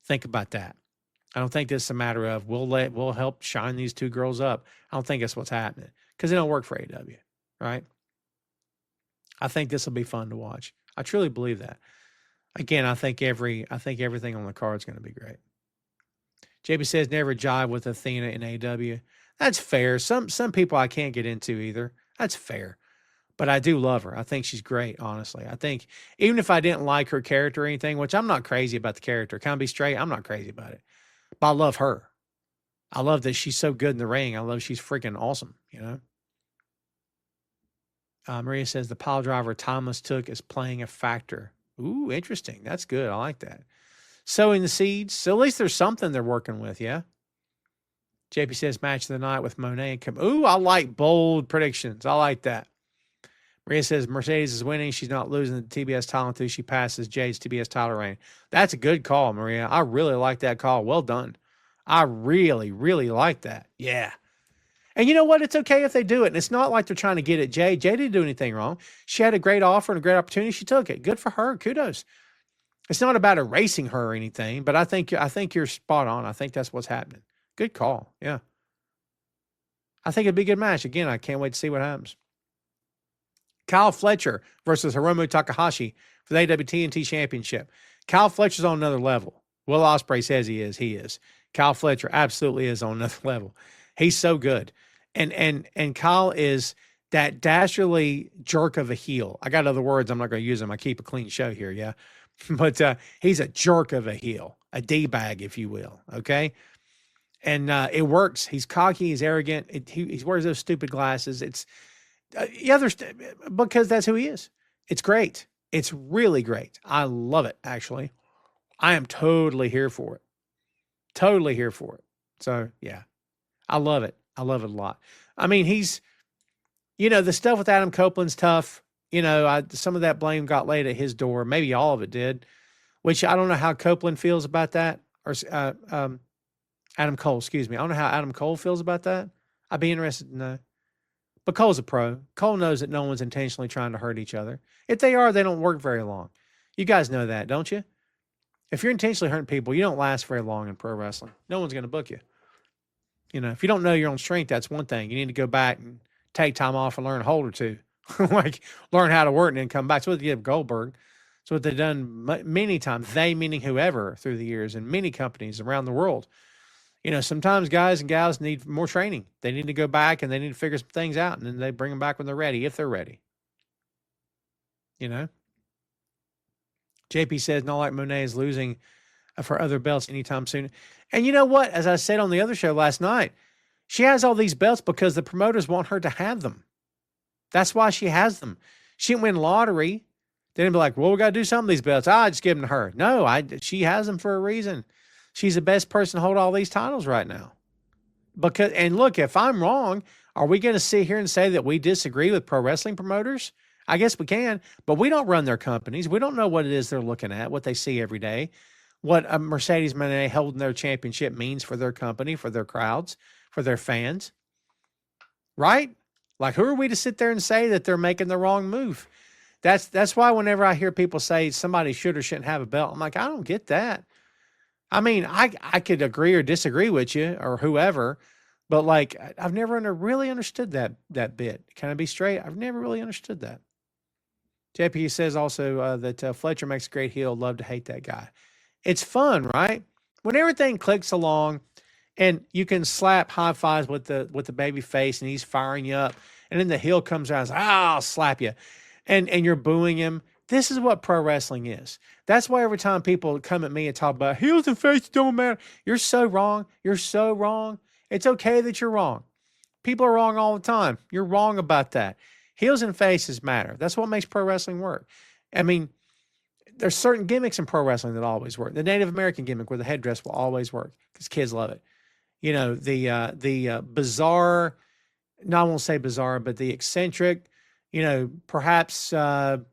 Think about that. I don't think this is a matter of we'll help shine these two girls up. I don't think that's what's happening because they don't work for AEW, right? I think this will be fun to watch. I truly believe that. Again, I think everything on the card is going to be great. JB says never jive with Athena in AEW. That's fair. Some people I can't get into either. That's fair. But I do love her. I think she's great, honestly. I think even if I didn't like her character or anything, which I'm not crazy about the character, can I be straight? I'm not crazy about it. But I love her. I love that she's so good in the ring. I love she's freaking awesome, you know? Maria says the pile driver Thomas took is playing a factor. Ooh, interesting. That's good. I like that. Sowing the seeds. So at least there's something they're working with, yeah? JP says match of the night with Monet and Ooh, I like bold predictions. I like that. Maria says Mercedes is winning. She's not losing the TBS title until she passes Jade's TBS title reign. That's a good call, Maria. I really like that call. Well done. I really, really like that. Yeah. And you know what? It's okay if they do it. And it's not like they're trying to get at Jade. Jade didn't do anything wrong. She had a great offer and a great opportunity. She took it. Good for her. Kudos. It's not about erasing her or anything, but I think you're spot on. I think that's what's happening. Good call. Yeah. I think it'd be a good match. Again, I can't wait to see what happens. Kyle Fletcher versus Hiromu Takahashi for the AWTNT Championship. Kyle Fletcher's on another level. Will Ospreay says he is. He is. Kyle Fletcher absolutely is on another level. He's so good. And Kyle is that dastardly jerk of a heel. I got other words. I'm not going to use them. I keep a clean show here. Yeah. But he's a jerk of a heel, a D-bag, if you will. Okay. And it works. He's cocky. He's arrogant. He wears those stupid glasses. It's because that's who he is. It's great. It's really great. I love it, actually. I am totally here for it. Totally here for it. So, yeah, I love it. I love it a lot. I mean, he's, the stuff with Adam Copeland's tough. Some of that blame got laid at his door. Maybe all of it did, which I don't know how Copeland feels about that. Or Adam Cole, excuse me. I don't know how Adam Cole feels about that. I'd be interested to know. But Cole's a pro. Cole knows that no one's intentionally trying to hurt each other. If they are, they don't work very long. You guys know that, don't you? If you're intentionally hurting people, you don't last very long in pro wrestling. No one's going to book you. If you don't know your own strength, that's one thing. You need to go back and take time off and learn a hold or two. Like learn how to work and then come back. That's what they did with Goldberg. It's what they've done many times. They meaning whoever through the years in many companies around the world. Sometimes guys and gals need more training. They need to go back and they need to figure some things out, and then they bring them back when they're ready, if they're ready. JP says, not like Monet is losing for other belts anytime soon. And you know what? As I said on the other show last night, she has all these belts because the promoters want her to have them. That's why she has them. She didn't win lottery. They didn't be like, well, we got to do some of these belts. Just give them to her. No, she has them for a reason. She's the best person to hold all these titles right now. And look, if I'm wrong, are we going to sit here and say that we disagree with pro wrestling promoters? I guess we can, but we don't run their companies. We don't know what it is they're looking at, what they see every day, what a Mercedes Moné holding their championship means for their company, for their crowds, for their fans. Right? Like, who are we to sit there and say that they're making the wrong move? That's why whenever I hear people say somebody should or shouldn't have a belt, I'm like, I don't get that. I mean, I could agree or disagree with you or whoever, but like, I've never really understood that bit. Can I be straight? I've never really understood that. JP says also that Fletcher makes a great heel. Love to hate that guy. It's fun, right? When everything clicks along and you can slap high fives with the baby face and he's firing you up, and then the heel comes around and says, I'll slap you. And you're booing him. This is what pro wrestling is. That's why every time people come at me and talk about heels and faces don't matter, you're so wrong. You're so wrong. It's okay that you're wrong. People are wrong all the time. You're wrong about that. Heels and faces matter. That's what makes pro wrestling work. I mean, there's certain gimmicks in pro wrestling that always work. The Native American gimmick where the headdress will always work because kids love it. The bizarre, no, I won't say bizarre, but the eccentric, perhaps, kind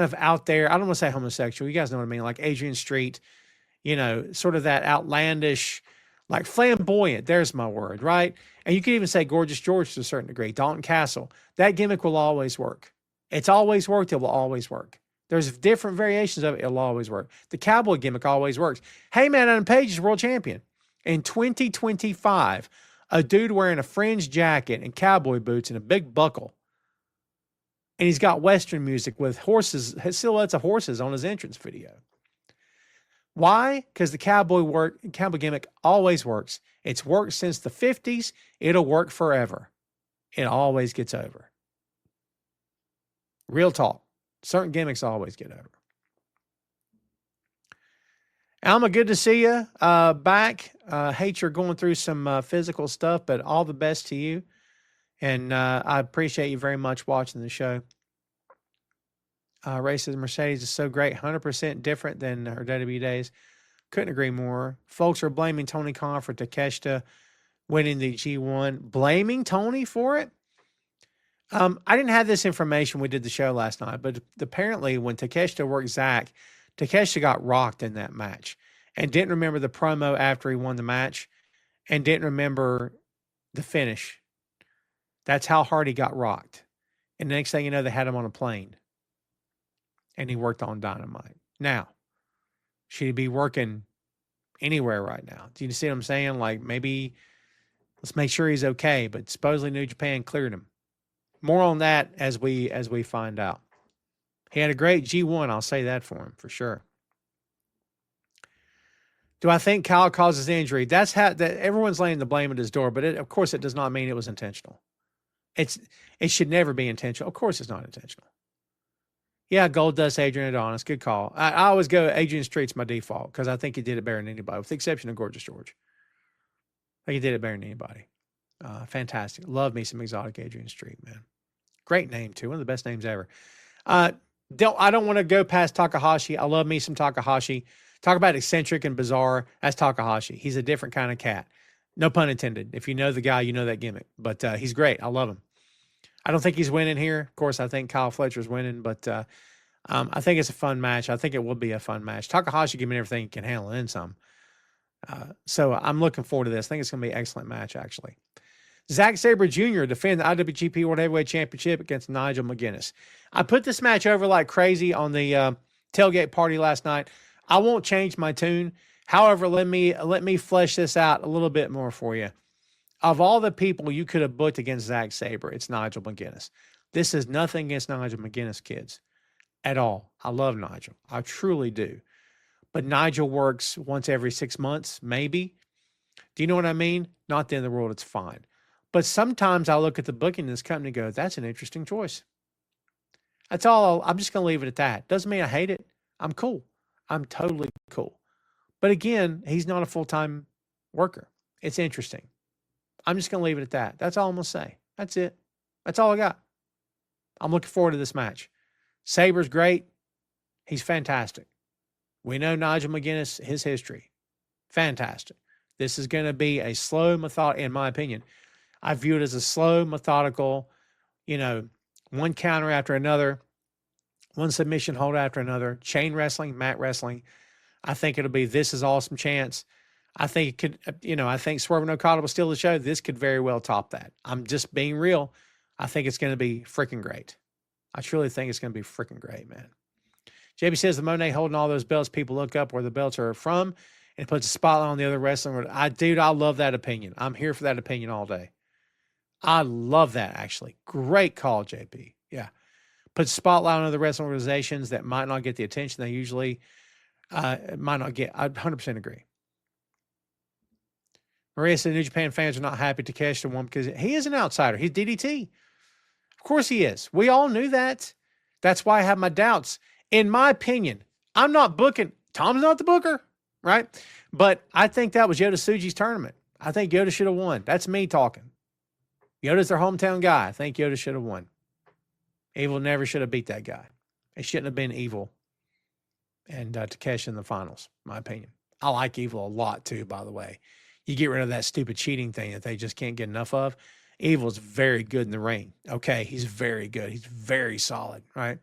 of out there. I don't want to say homosexual. You guys know what I mean? Like Adrian Street, sort of that outlandish, like flamboyant. There's my word, right? And you can even say Gorgeous George to a certain degree. Dalton Castle. That gimmick will always work. It's always worked. It will always work. There's different variations of it. It'll always work. The cowboy gimmick always works. Hey, man, Adam Page is world champion. In 2025, a dude wearing a fringe jacket and cowboy boots and a big buckle. And he's got Western music with horses, silhouettes of horses on his entrance video. Why? Because the cowboy gimmick always works. It's worked since the 50s. It'll work forever. It always gets over. Real talk. Certain gimmicks always get over. Alma, good to see you back. Hate you're going through some physical stuff, but all the best to you. And I appreciate you very much watching the show. Ray says Mercedes is so great, 100% different than her WWE days. Couldn't agree more. Folks are blaming Tony Khan for Takeshita winning the G1. Blaming Tony for it? I didn't have this information. We did the show last night, but apparently when Takeshita worked Zach, Takeshita got rocked in that match and didn't remember the promo after he won the match and didn't remember the finish. That's how hard he got rocked. And the next thing you know, they had him on a plane and he worked on Dynamite. Now, should he be working anywhere right now? Do you see what I'm saying? Like, maybe let's make sure he's okay, but supposedly New Japan cleared him. More on that as we find out. He had a great G1, I'll say that for him, for sure. Do I think Kyle causes injury? That's how that everyone's laying the blame at his door, but of course it does not mean it was intentional. It should never be intentional. Of course it's not intentional. Yeah, Goldust, Adrian Adonis, good call. I always go Adrian Street's my default because I think he did it better than anybody, with the exception of Gorgeous George. I think he did it better than anybody. Fantastic. Love me some exotic Adrian Street, man. Great name too. One of the best names ever. I don't want to go past Takahashi. I love me some Takahashi. Talk about eccentric and bizarre. That's Takahashi. He's a different kind of cat. No pun intended. If you know the guy, you know that gimmick. But he's great. I love him. I don't think he's winning here. Of course, I think Kyle Fletcher's winning, but I think it's a fun match. I think it will be a fun match. Takahashi give me everything he can handle and some. So I'm looking forward to this. I think it's going to be an excellent match, actually. Zack Sabre Jr. defend the IWGP World Heavyweight Championship against Nigel McGuinness. I put this match over like crazy on the tailgate party last night. I won't change my tune. However, let me flesh this out a little bit more for you. Of all the people you could have booked against Zack Sabre, it's Nigel McGuinness. This is nothing against Nigel McGuinness, kids, at all. I love Nigel. I truly do. But Nigel works once every 6 months, maybe. Do you know what I mean? Not the end of the world. It's fine. But sometimes I look at the booking in this company and go, that's an interesting choice. That's all. I'm just going to leave it at that. Doesn't mean I hate it. I'm cool. I'm totally cool. But again, he's not a full-time worker. It's interesting. I'm just going to leave it at that. That's all I'm going to say. That's it. That's all I got. I'm looking forward to this match. Sabre's great. He's fantastic. We know Nigel McGuinness, his history. Fantastic. This is going to be a slow, methodical, in my opinion, I view it as a slow, methodical, one counter after another, one submission hold after another, chain wrestling, mat wrestling. I think it'll be This Is Awesome chance. I think it could, I think Swerve and Okada will steal the show. This could very well top that. I'm just being real. I think it's going to be freaking great. I truly think it's going to be freaking great, man. JB says the Monet holding all those belts, people look up where the belts are from and puts a spotlight on the other wrestler. I love that opinion. I'm here for that opinion all day. I love that, actually. Great call, JP. Yeah. Put spotlight on other wrestling organizations that might not get the attention they usually might not get. I 100% agree. Maria said New Japan fans are not happy to catch the one because he is an outsider. He's DDT. Of course he is. We all knew that. That's why I have my doubts. In my opinion, I'm not booking. Tom's not the booker, right? But I think that was Yoda Tsuji's tournament. I think Yoda should have won. That's me talking. Yoda's their hometown guy. I think Yoda should have won. Evil never should have beat that guy. It shouldn't have been Evil and Takeshi in the finals, in my opinion. I like Evil a lot too, by the way. You get rid of that stupid cheating thing that they just can't get enough of. Evil's very good in the ring. Okay, he's very good. He's very solid, right?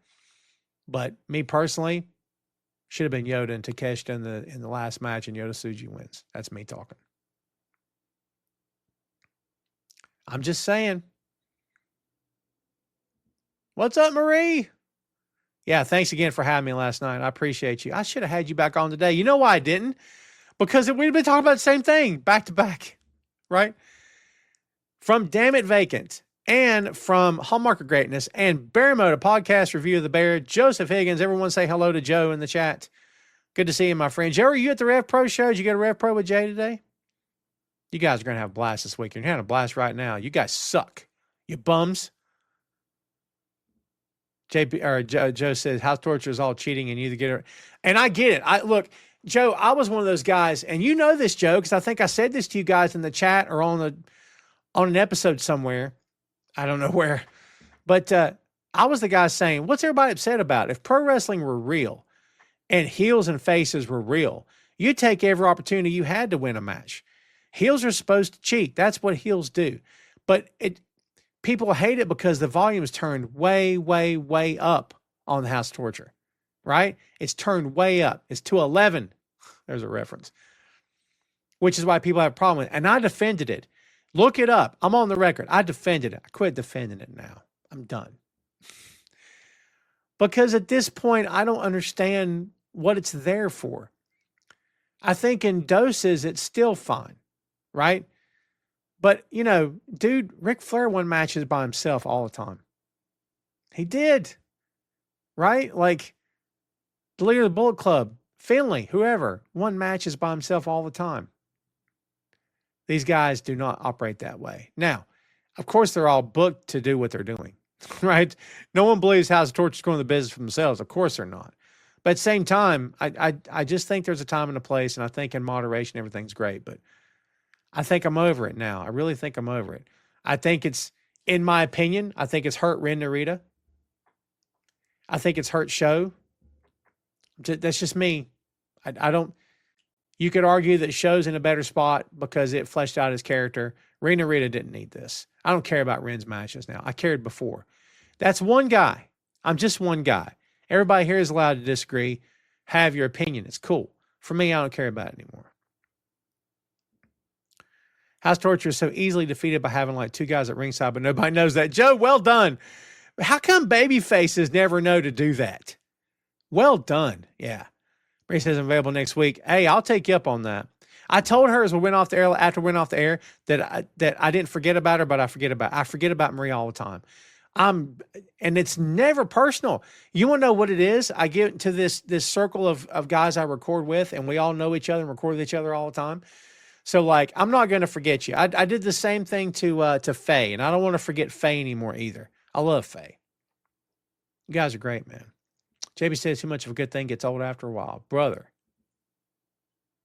But me personally, should have been Yoda and Takeshi in the last match, and Yoda Tsuji wins. That's me talking. I'm just saying. What's up, Marie? Yeah, thanks again for having me last night. I appreciate you. I should have had you back on today. You know why I didn't? Because we'd been talking about the same thing back to back, right? From Damn It Vacant and from Hallmark of Greatness and Bear Mode, a podcast review of the Bear, Joseph Higgins. Everyone say hello to Joe in the chat. Good to see you, my friend. Joe, are you at the Rev Pro show? Did you go to Rev Pro with Jay today? You guys are going to have a blast this weekend. You're having a blast right now. You guys suck. You bums. Joe says, house torture is all cheating and you either get it. And I get it. Look, Joe, I was one of those guys, and you know this, Joe, because I think I said this to you guys in the chat or on an episode somewhere. I don't know where. But I was the guy saying, what's everybody upset about? If pro wrestling were real and heels and faces were real, you'd take every opportunity you had to win a match. Heels are supposed to cheat. That's what heels do. But people hate it because the volume's turned way, way, way up on the House of Torture, right? It's turned way up. It's to 11. There's a reference, which is why people have a problem with it. And I defended it. Look it up. I'm on the record. I defended it. I quit defending it now. I'm done. Because at this point, I don't understand what it's there for. I think in doses, it's still fine, right? But, you know, dude, Ric Flair won matches by himself all the time. He did, right? Like, the leader of the Bullet Club, Finlay, whoever, won matches by himself all the time. These guys do not operate that way. Now, of course, they're all booked to do what they're doing, right? No one believes House of Torture is going to the business for themselves. Of course they're not. But at the same time, I just think there's a time and a place, and I think in moderation, everything's great. But I think I'm over it now. I really think I'm over it. I think it's, in my opinion, I think it's hurt Ren Narita. I think it's hurt Show. That's just me. I don't, you could argue that Show's in a better spot because it fleshed out his character. Ren Narita didn't need this. I don't care about Ren's matches now. I cared before. That's one guy. I'm just one guy. Everybody here is allowed to disagree. Have your opinion. It's cool. For me, I don't care about it anymore. House Torture is so easily defeated by having like two guys at ringside, but nobody knows that. Joe, well done. How come baby faces never know to do that? Well done. Yeah. Ray says I'm available next week. Hey, I'll take you up on that. I told her as we went off the air, after we went off the air, that I didn't forget about her, but I forget about Marie all the time. And it's never personal. You want to know what it is? I get into this circle of guys I record with, and we all know each other and record with each other all the time. So, like, I'm not going to forget you. I did the same thing to Faye, and I don't want to forget Faye anymore either. I love Faye. You guys are great, man. JB says too much of a good thing gets old after a while. Brother,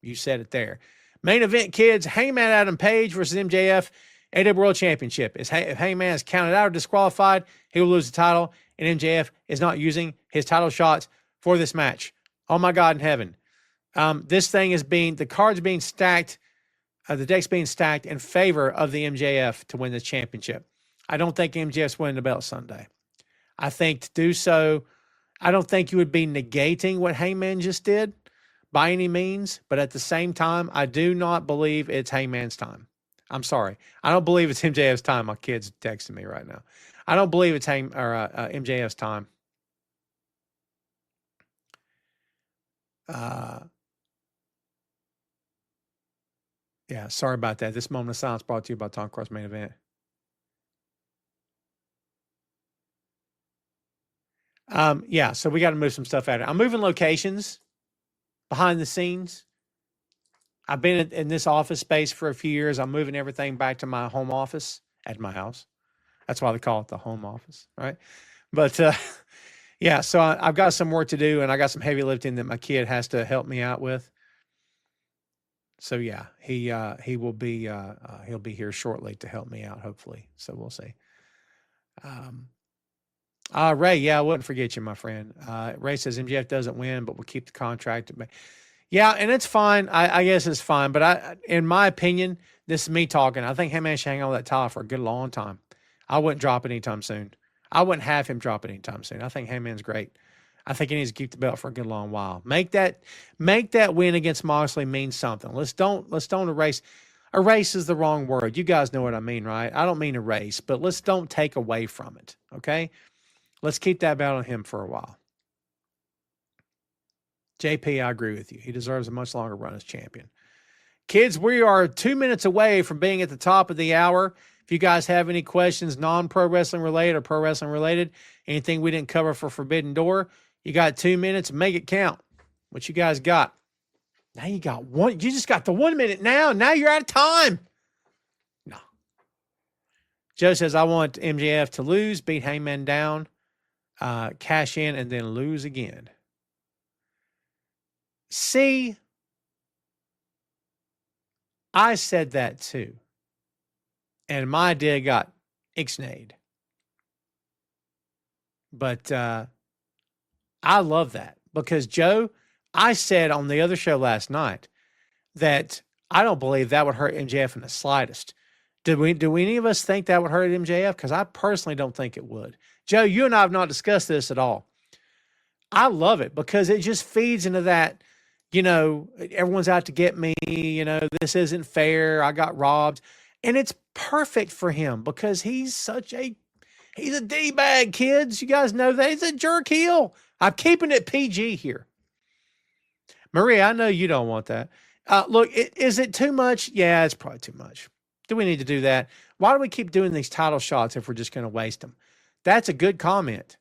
you said it there. Main event, kids. Hangman Adam Page versus MJF. AEW World Championship. If Hangman is counted out or disqualified, he will lose the title, and MJF is not using his title shots for this match. Oh, my God in heaven. This thing is the cards being stacked, the deck's being stacked in favor of the MJF to win this championship. I don't think MJF's winning the belt Sunday. I think to do so, I don't think you would be negating what Hangman just did by any means, but at the same time, I do not believe it's Hangman's time. I'm sorry. I don't believe it's MJF's time. My kid's texting me right now. I don't believe it's MJF's time. Yeah, sorry about that. This moment of silence brought to you by Tom Cross Main Event. Yeah, so we got to move some stuff out of it. I'm moving locations behind the scenes. I've been in this office space for a few years. I'm moving everything back to my home office at my house. That's why they call it the home office, right? But yeah, so I've got some work to do, and I got some heavy lifting that my kid has to help me out with. So yeah, he will be he'll be here shortly to help me out, hopefully. So we'll see. Ray, yeah, I wouldn't forget you, my friend. Ray says MJF doesn't win, but we'll keep the contract. Yeah, and it's fine. I guess it's fine. But in my opinion, this is me talking. I think Hangman should hang on that title for a good long time. I wouldn't drop it anytime soon. I wouldn't have him drop it anytime soon. I think Hangman's great. I think he needs to keep the belt for a good long while. Make that win against Moxley mean something. Let's don't erase. Erase is the wrong word. You guys know what I mean, right? I don't mean erase, but let's don't take away from it. Okay? Let's keep that belt on him for a while. JP, I agree with you. He deserves a much longer run as champion. Kids, we are 2 minutes away from being at the top of the hour. If you guys have any questions, non-pro wrestling related or pro wrestling related, anything we didn't cover for Forbidden Door, you got 2 minutes. Make it count. What you guys got? Now you got one. You just got the 1 minute now. Now you're out of time. No. Joe says, I want MJF to lose, beat Hangman down, cash in, and then lose again. See, I said that too. And my idea got ixnayed. But I love that because, Joe, I said on the other show last night that I don't believe that would hurt MJF in the slightest. Do any of us think that would hurt MJF? Because I personally don't think it would. Joe, you and I have not discussed this at all. I love it because it just feeds into that, everyone's out to get me, this isn't fair. I got robbed. And it's perfect for him because he's a D-bag, kids. You guys know that. He's a jerk heel. I'm keeping it PG here. Maria, I know you don't want that. Look, is it too much? Yeah, it's probably too much. Do we need to do that? Why do we keep doing these title shots if we're just going to waste them? That's a good comment.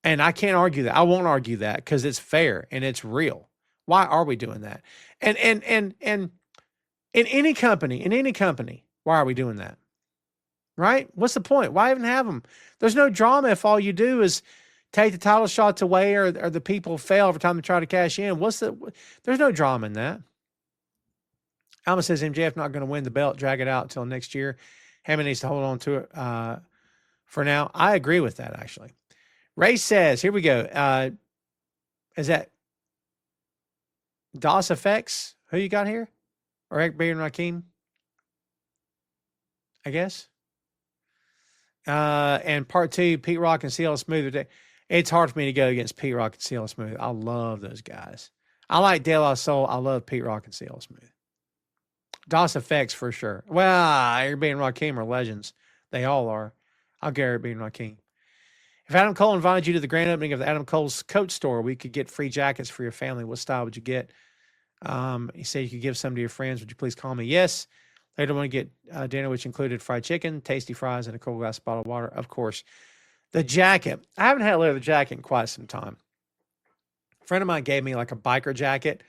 And I can't argue that. I won't argue that because it's fair and it's real. Why are we doing that? And in any company, why are we doing that? Right? What's the point? Why even have them? There's no drama if all you do is take the title shots away or the people fail every time they try to cash in. There's no drama in that. Alma says MJF not going to win the belt, drag it out until next year. Hammond needs to hold on to it for now. I agree with that, actually. Ray says, here we go. Is that DOS Effects? Who you got here? Or Eric B. and Rakim? I guess. And part 2, Pete Rock and CL Smooth. It's hard for me to go against Pete Rock and CL Smooth. I love those guys. I like De La Soul. I love Pete Rock and CL Smooth. DOS Effects for sure. Well, Eric B. and Rakim are legends. They all are. I'll go Eric B. and Rakim. If Adam Cole invited you to the grand opening of the Adam Cole's coat store, we could get free jackets for your family. What style would you get? He said you could give some to your friends. Would you please call me? Yes. Later, want to get dinner, which included fried chicken, tasty fries, and a cold glass bottle of water. Of course. The jacket. I haven't had a leather jacket in quite some time. A friend of mine gave me like a biker jacket,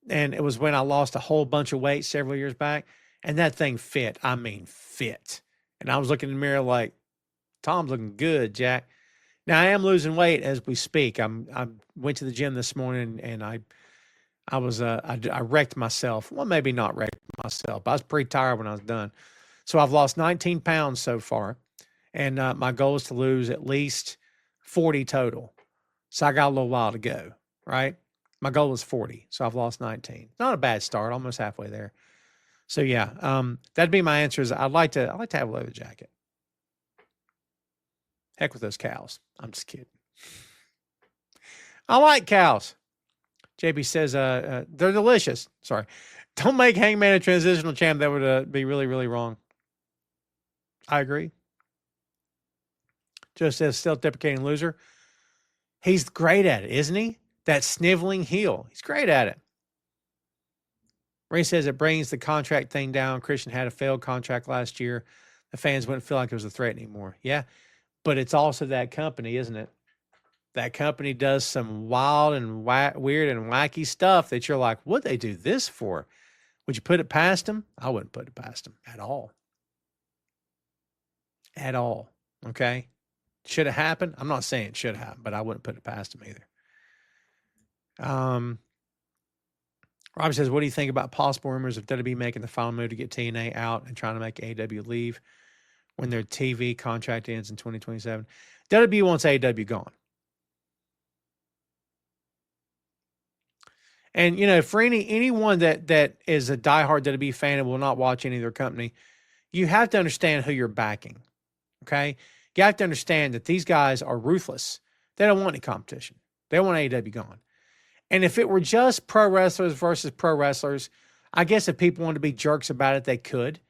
and it was when I lost a whole bunch of weight several years back, and that thing fit. I mean, fit. And I was looking in the mirror like, Tom's looking good, Jack. Now, I am losing weight as we speak. I went to the gym this morning, and I wrecked myself. Well, maybe not wrecked myself, but I was pretty tired when I was done. So I've lost 19 pounds so far, and my goal is to lose at least 40 total. So I got a little while to go, right? My goal is 40, so I've lost 19. Not a bad start, almost halfway there. So yeah, that'd be my answer. Is I'd like to have a leather jacket. Heck with those cows. I'm just kidding. I like cows. JB says they're delicious. Sorry. Don't make Hangman a transitional champ. That would be really, really wrong. I agree. Joe says self-deprecating loser. He's great at it, isn't he? That sniveling heel. He's great at it. Ray says it brings the contract thing down. Christian had a failed contract last year. The fans wouldn't feel like it was a threat anymore. Yeah. But it's also that company, isn't it? That company does some wild and weird and wacky stuff that you're like, what'd they do this for? Would you put it past them? I wouldn't put it past them at all. At all. Okay? Should it happen? I'm not saying it should happen, but I wouldn't put it past them either. Robbie says, what do you think about possible rumors of WWE making the final move to get TNA out and trying to make AEW leave when their TV contract ends in 2027? WWE wants AEW gone. And, for anyone that is a diehard WWE fan and will not watch any of their company, you have to understand who you're backing, okay? You have to understand that these guys are ruthless. They don't want any competition. They want AEW gone. And if it were just pro wrestlers versus pro wrestlers, I guess if people wanted to be jerks about it, they could.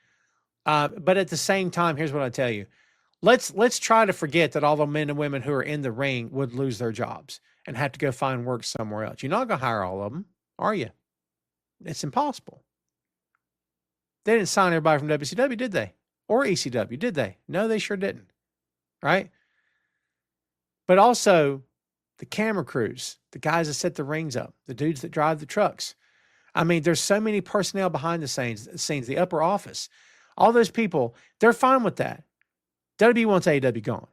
But at the same time, here's what I tell you. Let's try to forget that all the men and women who are in the ring would lose their jobs and have to go find work somewhere else. You're not going to hire all of them, are you? It's impossible. They didn't sign everybody from WCW, did they? Or ECW, did they? No, they sure didn't. Right? But also, the camera crews, the guys that set the rings up, the dudes that drive the trucks. I mean, there's so many personnel behind the scenes, the upper office. All those people, they're fine with that. WWE wants AEW gone.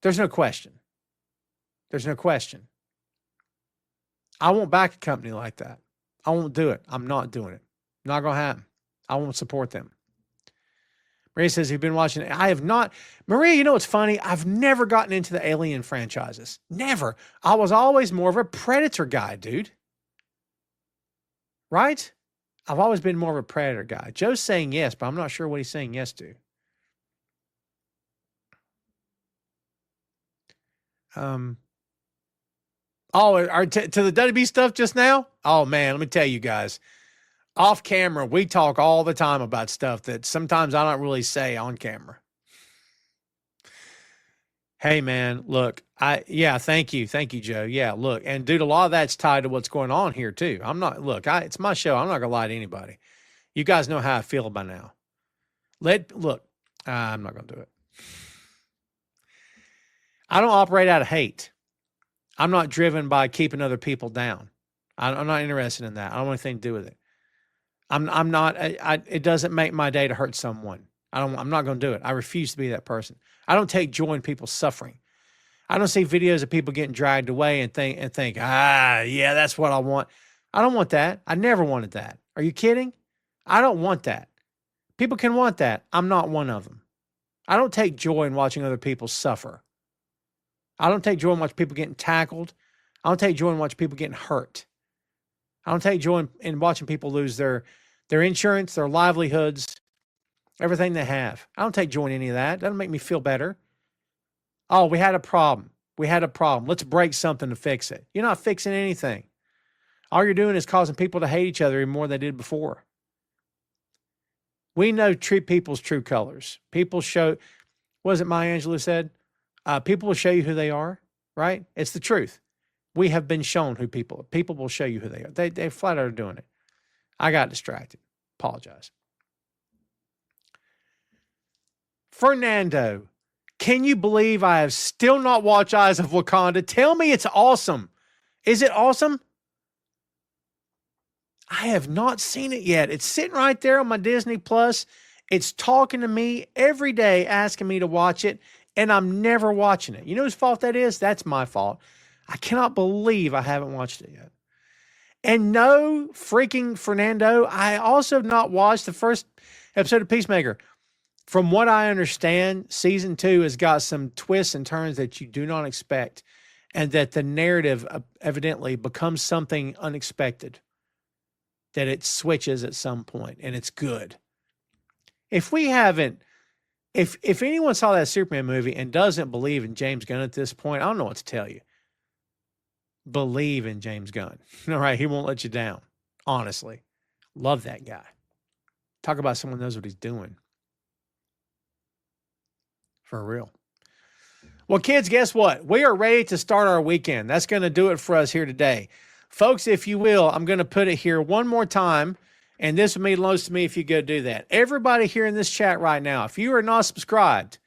There's no question. There's no question. I won't back a company like that. I won't do it. I'm not doing it. Not going to happen. I won't support them. Maria says, you've been watching. I have not. Maria, you know what's funny? I've never gotten into the Alien franchises. Never. I was always more of a Predator guy, dude. Right? I've always been more of a Predator guy. Joe's saying yes, but I'm not sure what he's saying yes to. To the WB stuff just now? Oh, man, let me tell you guys. Off camera, we talk all the time about stuff that sometimes I don't really say on camera. Hey, man, look, thank you. Thank you, Joe. Yeah, look, and dude, a lot of that's tied to what's going on here, too. It's my show. I'm not going to lie to anybody. You guys know how I feel by now. I'm not going to do it. I don't operate out of hate. I'm not driven by keeping other people down. I'm not interested in that. I don't want anything to do with it. I'm not. It doesn't make my day to hurt someone. I'm not going to do it. I refuse to be that person. I don't take joy in people suffering. I don't see videos of people getting dragged away and think, yeah, that's what I want. I don't want that. I never wanted that. Are you kidding? I don't want that. People can want that. I'm not one of them. I don't take joy in watching other people suffer. I don't take joy in watching people getting tackled. I don't take joy in watching people getting hurt. I don't take joy in watching people lose their insurance, their livelihoods, everything they have. I don't take joy in any of that. That doesn't make me feel better. Oh, we had a problem. Let's break something to fix it. You're not fixing anything. All you're doing is causing people to hate each other even more than they did before. We know treat people's true colors. People show, what is it Maya Angelou said? People will show you who they are, right? It's the truth. We have been shown who people will show you who they are. They flat out are doing it. I got distracted. Apologize. Fernando, can you believe I have still not watched Eyes of Wakanda? Tell me it's awesome. Is it awesome? I have not seen it yet. It's sitting right there on my Disney Plus. It's talking to me every day, asking me to watch it, and I'm never watching it. You know whose fault that is? That's my fault. I cannot believe I haven't watched it yet. And no, freaking Fernando, I also have not watched the first episode of Peacemaker. From what I understand, season 2 has got some twists and turns that you do not expect, and that the narrative evidently becomes something unexpected, that it switches at some point, and it's good. If anyone saw that Superman movie and doesn't believe in James Gunn at this point, I don't know what to tell you. Believe in James Gunn. All right, he won't let you down. Honestly. Love that guy. Talk about someone who knows what he's doing. For real. Well, kids, guess what? We are ready to start our weekend. That's going to do it for us here today. Folks, if you will, I'm going to put it here one more time, and this would mean most to me if you go do that. Everybody here in this chat right now, if you are not subscribed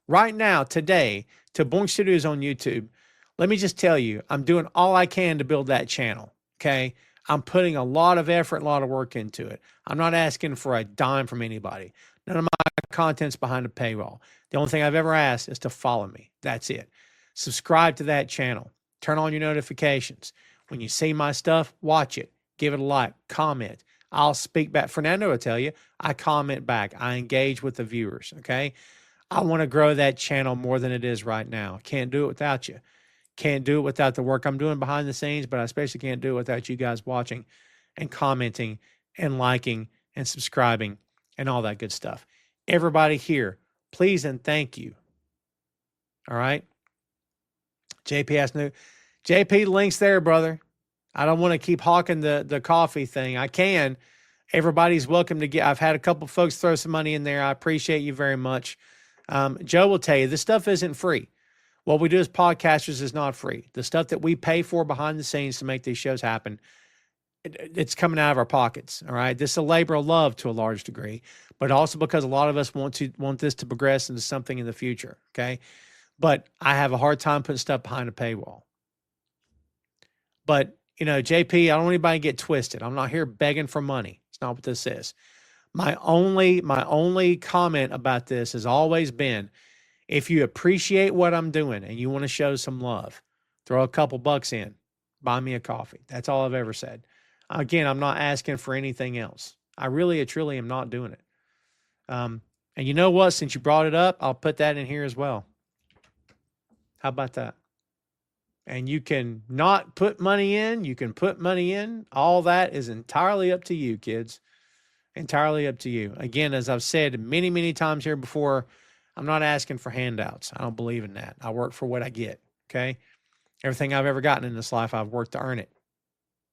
right now, today, to Boink Studios on YouTube, let me just tell you, I'm doing all I can to build that channel, okay? I'm putting a lot of effort and a lot of work into it. I'm not asking for a dime from anybody. None of my content's behind a paywall. The only thing I've ever asked is to follow me. That's it. Subscribe to that channel. Turn on your notifications. When you see my stuff, watch it. Give it a like. Comment. I'll speak back. Fernando will tell you, I comment back. I engage with the viewers, okay? I want to grow that channel more than it is right now. Can't do it without you. Can't do it without the work I'm doing behind the scenes, but I especially can't do it without you guys watching and commenting and liking and subscribing and all that good stuff. Everybody here, please and thank you. All right? JP asked new. JP, links there, brother. I don't want to keep hawking the coffee thing. I can. Everybody's welcome to get. I've had a couple folks throw some money in there. I appreciate you very much. Joe will tell you, this stuff isn't free. What we do as podcasters is not free. The stuff that we pay for behind the scenes to make these shows happen, it's coming out of our pockets. All right. This is a labor of love to a large degree, but also because a lot of us want this to progress into something in the future. Okay. But I have a hard time putting stuff behind a paywall. But, you know, JP, I don't want anybody to get twisted. I'm not here begging for money. It's not what this is. My only comment about this has always been, if you appreciate what I'm doing and you want to show some love, throw a couple bucks in, buy me a coffee. That's all I've ever said. Again, I'm not asking for anything else. I really, truly am not doing it. And you know what? Since you brought it up, I'll put that in here as well. How about that? And you can not put money in. You can put money in. All that is entirely up to you, kids. Entirely up to you. Again, as I've said many, many times here before, I'm not asking for handouts. I don't believe in that. I work for what I get, okay? Everything I've ever gotten in this life, I've worked to earn it,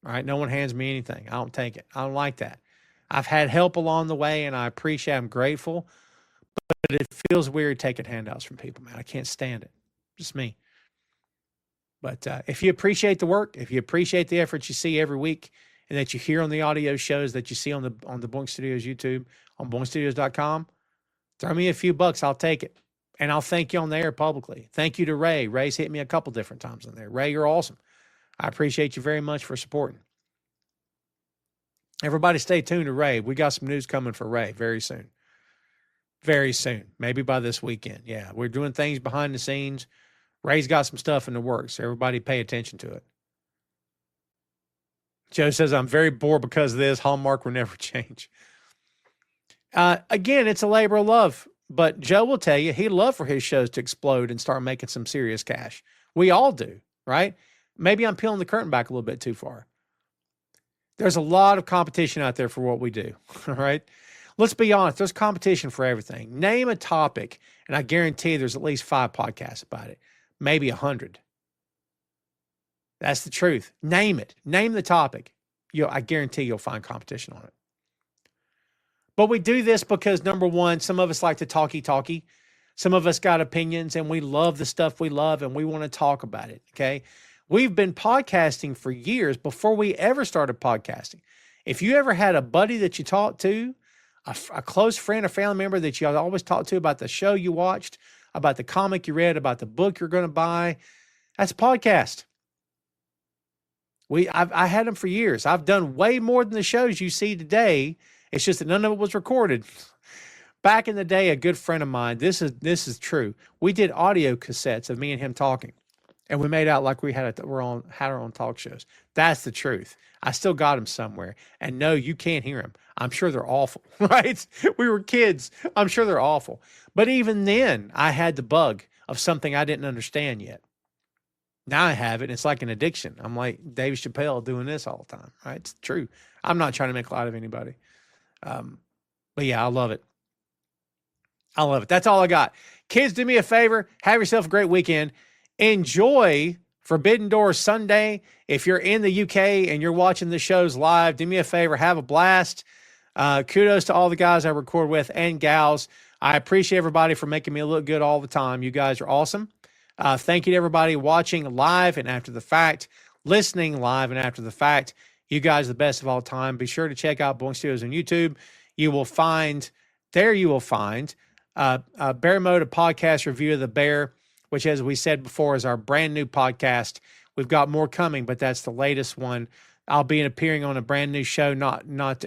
all right? No one hands me anything. I don't take it. I don't like that. I've had help along the way, and I appreciate it. I'm grateful, but it feels weird taking handouts from people, man. I can't stand it. Just me. But if you appreciate the work, if you appreciate the efforts you see every week and that you hear on the audio shows that you see on the Boink Studios YouTube, on boinkstudios.com, throw me a few bucks. I'll take it. And I'll thank you on the air publicly. Thank you to Ray. Ray's hit me a couple different times on there. Ray, you're awesome. I appreciate you very much for supporting. Everybody stay tuned to Ray. We got some news coming for Ray very soon. Very soon. Maybe by this weekend. Yeah, we're doing things behind the scenes. Ray's got some stuff in the works. Everybody pay attention to it. Joe says, I'm very bored because of this. Hallmark will never change. Again, it's a labor of love. But Joe will tell you he'd love for his shows to explode and start making some serious cash. We all do, right? Maybe I'm peeling the curtain back a little bit too far. There's a lot of competition out there for what we do, all right? Let's be honest. There's competition for everything. Name a topic, and I guarantee there's at least 5 podcasts about it, maybe 100. That's the truth. Name it. Name the topic. I guarantee you'll find competition on it. But we do this because, number one, some of us like to talky. Some of us got opinions, and we love the stuff we love, and we want to talk about it, okay? We've been podcasting for years before we ever started podcasting. If you ever had a buddy that you talked to, a close friend or family member that you always talk to about the show you watched, about the comic you read, about the book you're going to buy, that's a podcast. I had them for years. I've done way more than the shows you see today. It's just that none of it was recorded. Back in the day, a good friend of mine, this is true. We did audio cassettes of me and him talking, and we made out like we had our own talk shows. That's the truth. I still got them somewhere. And no, you can't hear them. I'm sure they're awful, right? We were kids. I'm sure they're awful. But even then, I had the bug of something I didn't understand yet. Now I have it. And it's like an addiction. I'm like Dave Chappelle doing this all the time, right? It's true. I'm not trying to make a lot of anybody. But yeah, I love it. I love it. That's all I got. Kids, do me a favor. Have yourself a great weekend. Enjoy Forbidden Door Sunday. If you're in the UK and you're watching the shows live, do me a favor. Have a blast. Kudos to all the guys I record with and gals. I appreciate everybody for making me look good all the time. You guys are awesome. Thank you to everybody watching live and after the fact, listening live and after the fact. You guys are the best of all time. Be sure to check out Boink Studios on YouTube. You will find Bear Mode, a podcast review of the Bear, which, as we said before, is our brand new podcast. We've got more coming, but that's the latest one. I'll be appearing on a brand new show, not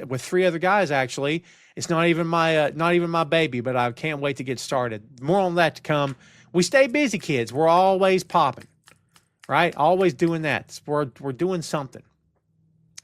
with 3 other guys, actually. It's not even my baby, but I can't wait to get started. More on that to come. We stay busy, kids. We're always popping, right? Always doing that. We're doing something.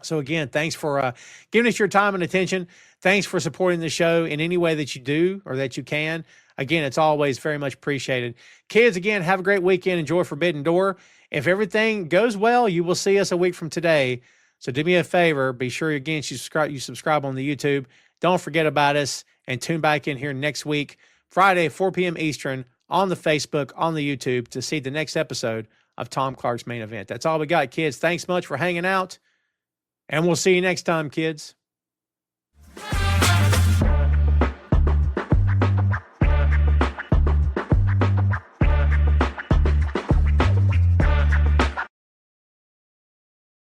So again, thanks for giving us your time and attention. Thanks for supporting the show in any way that you do or that you can. Again, it's always very much appreciated. Kids, again, have a great weekend. Enjoy Forbidden Door. If everything goes well, you will see us a week from today. So do me a favor. Be sure, again, you subscribe on the YouTube. Don't forget about us, and tune back in here next week, Friday, 4 p.m. Eastern, on the Facebook, on the YouTube, to see the next episode of Tom Clark's Main Event. That's all we got, kids. Thanks much for hanging out. And we'll see you next time, kids.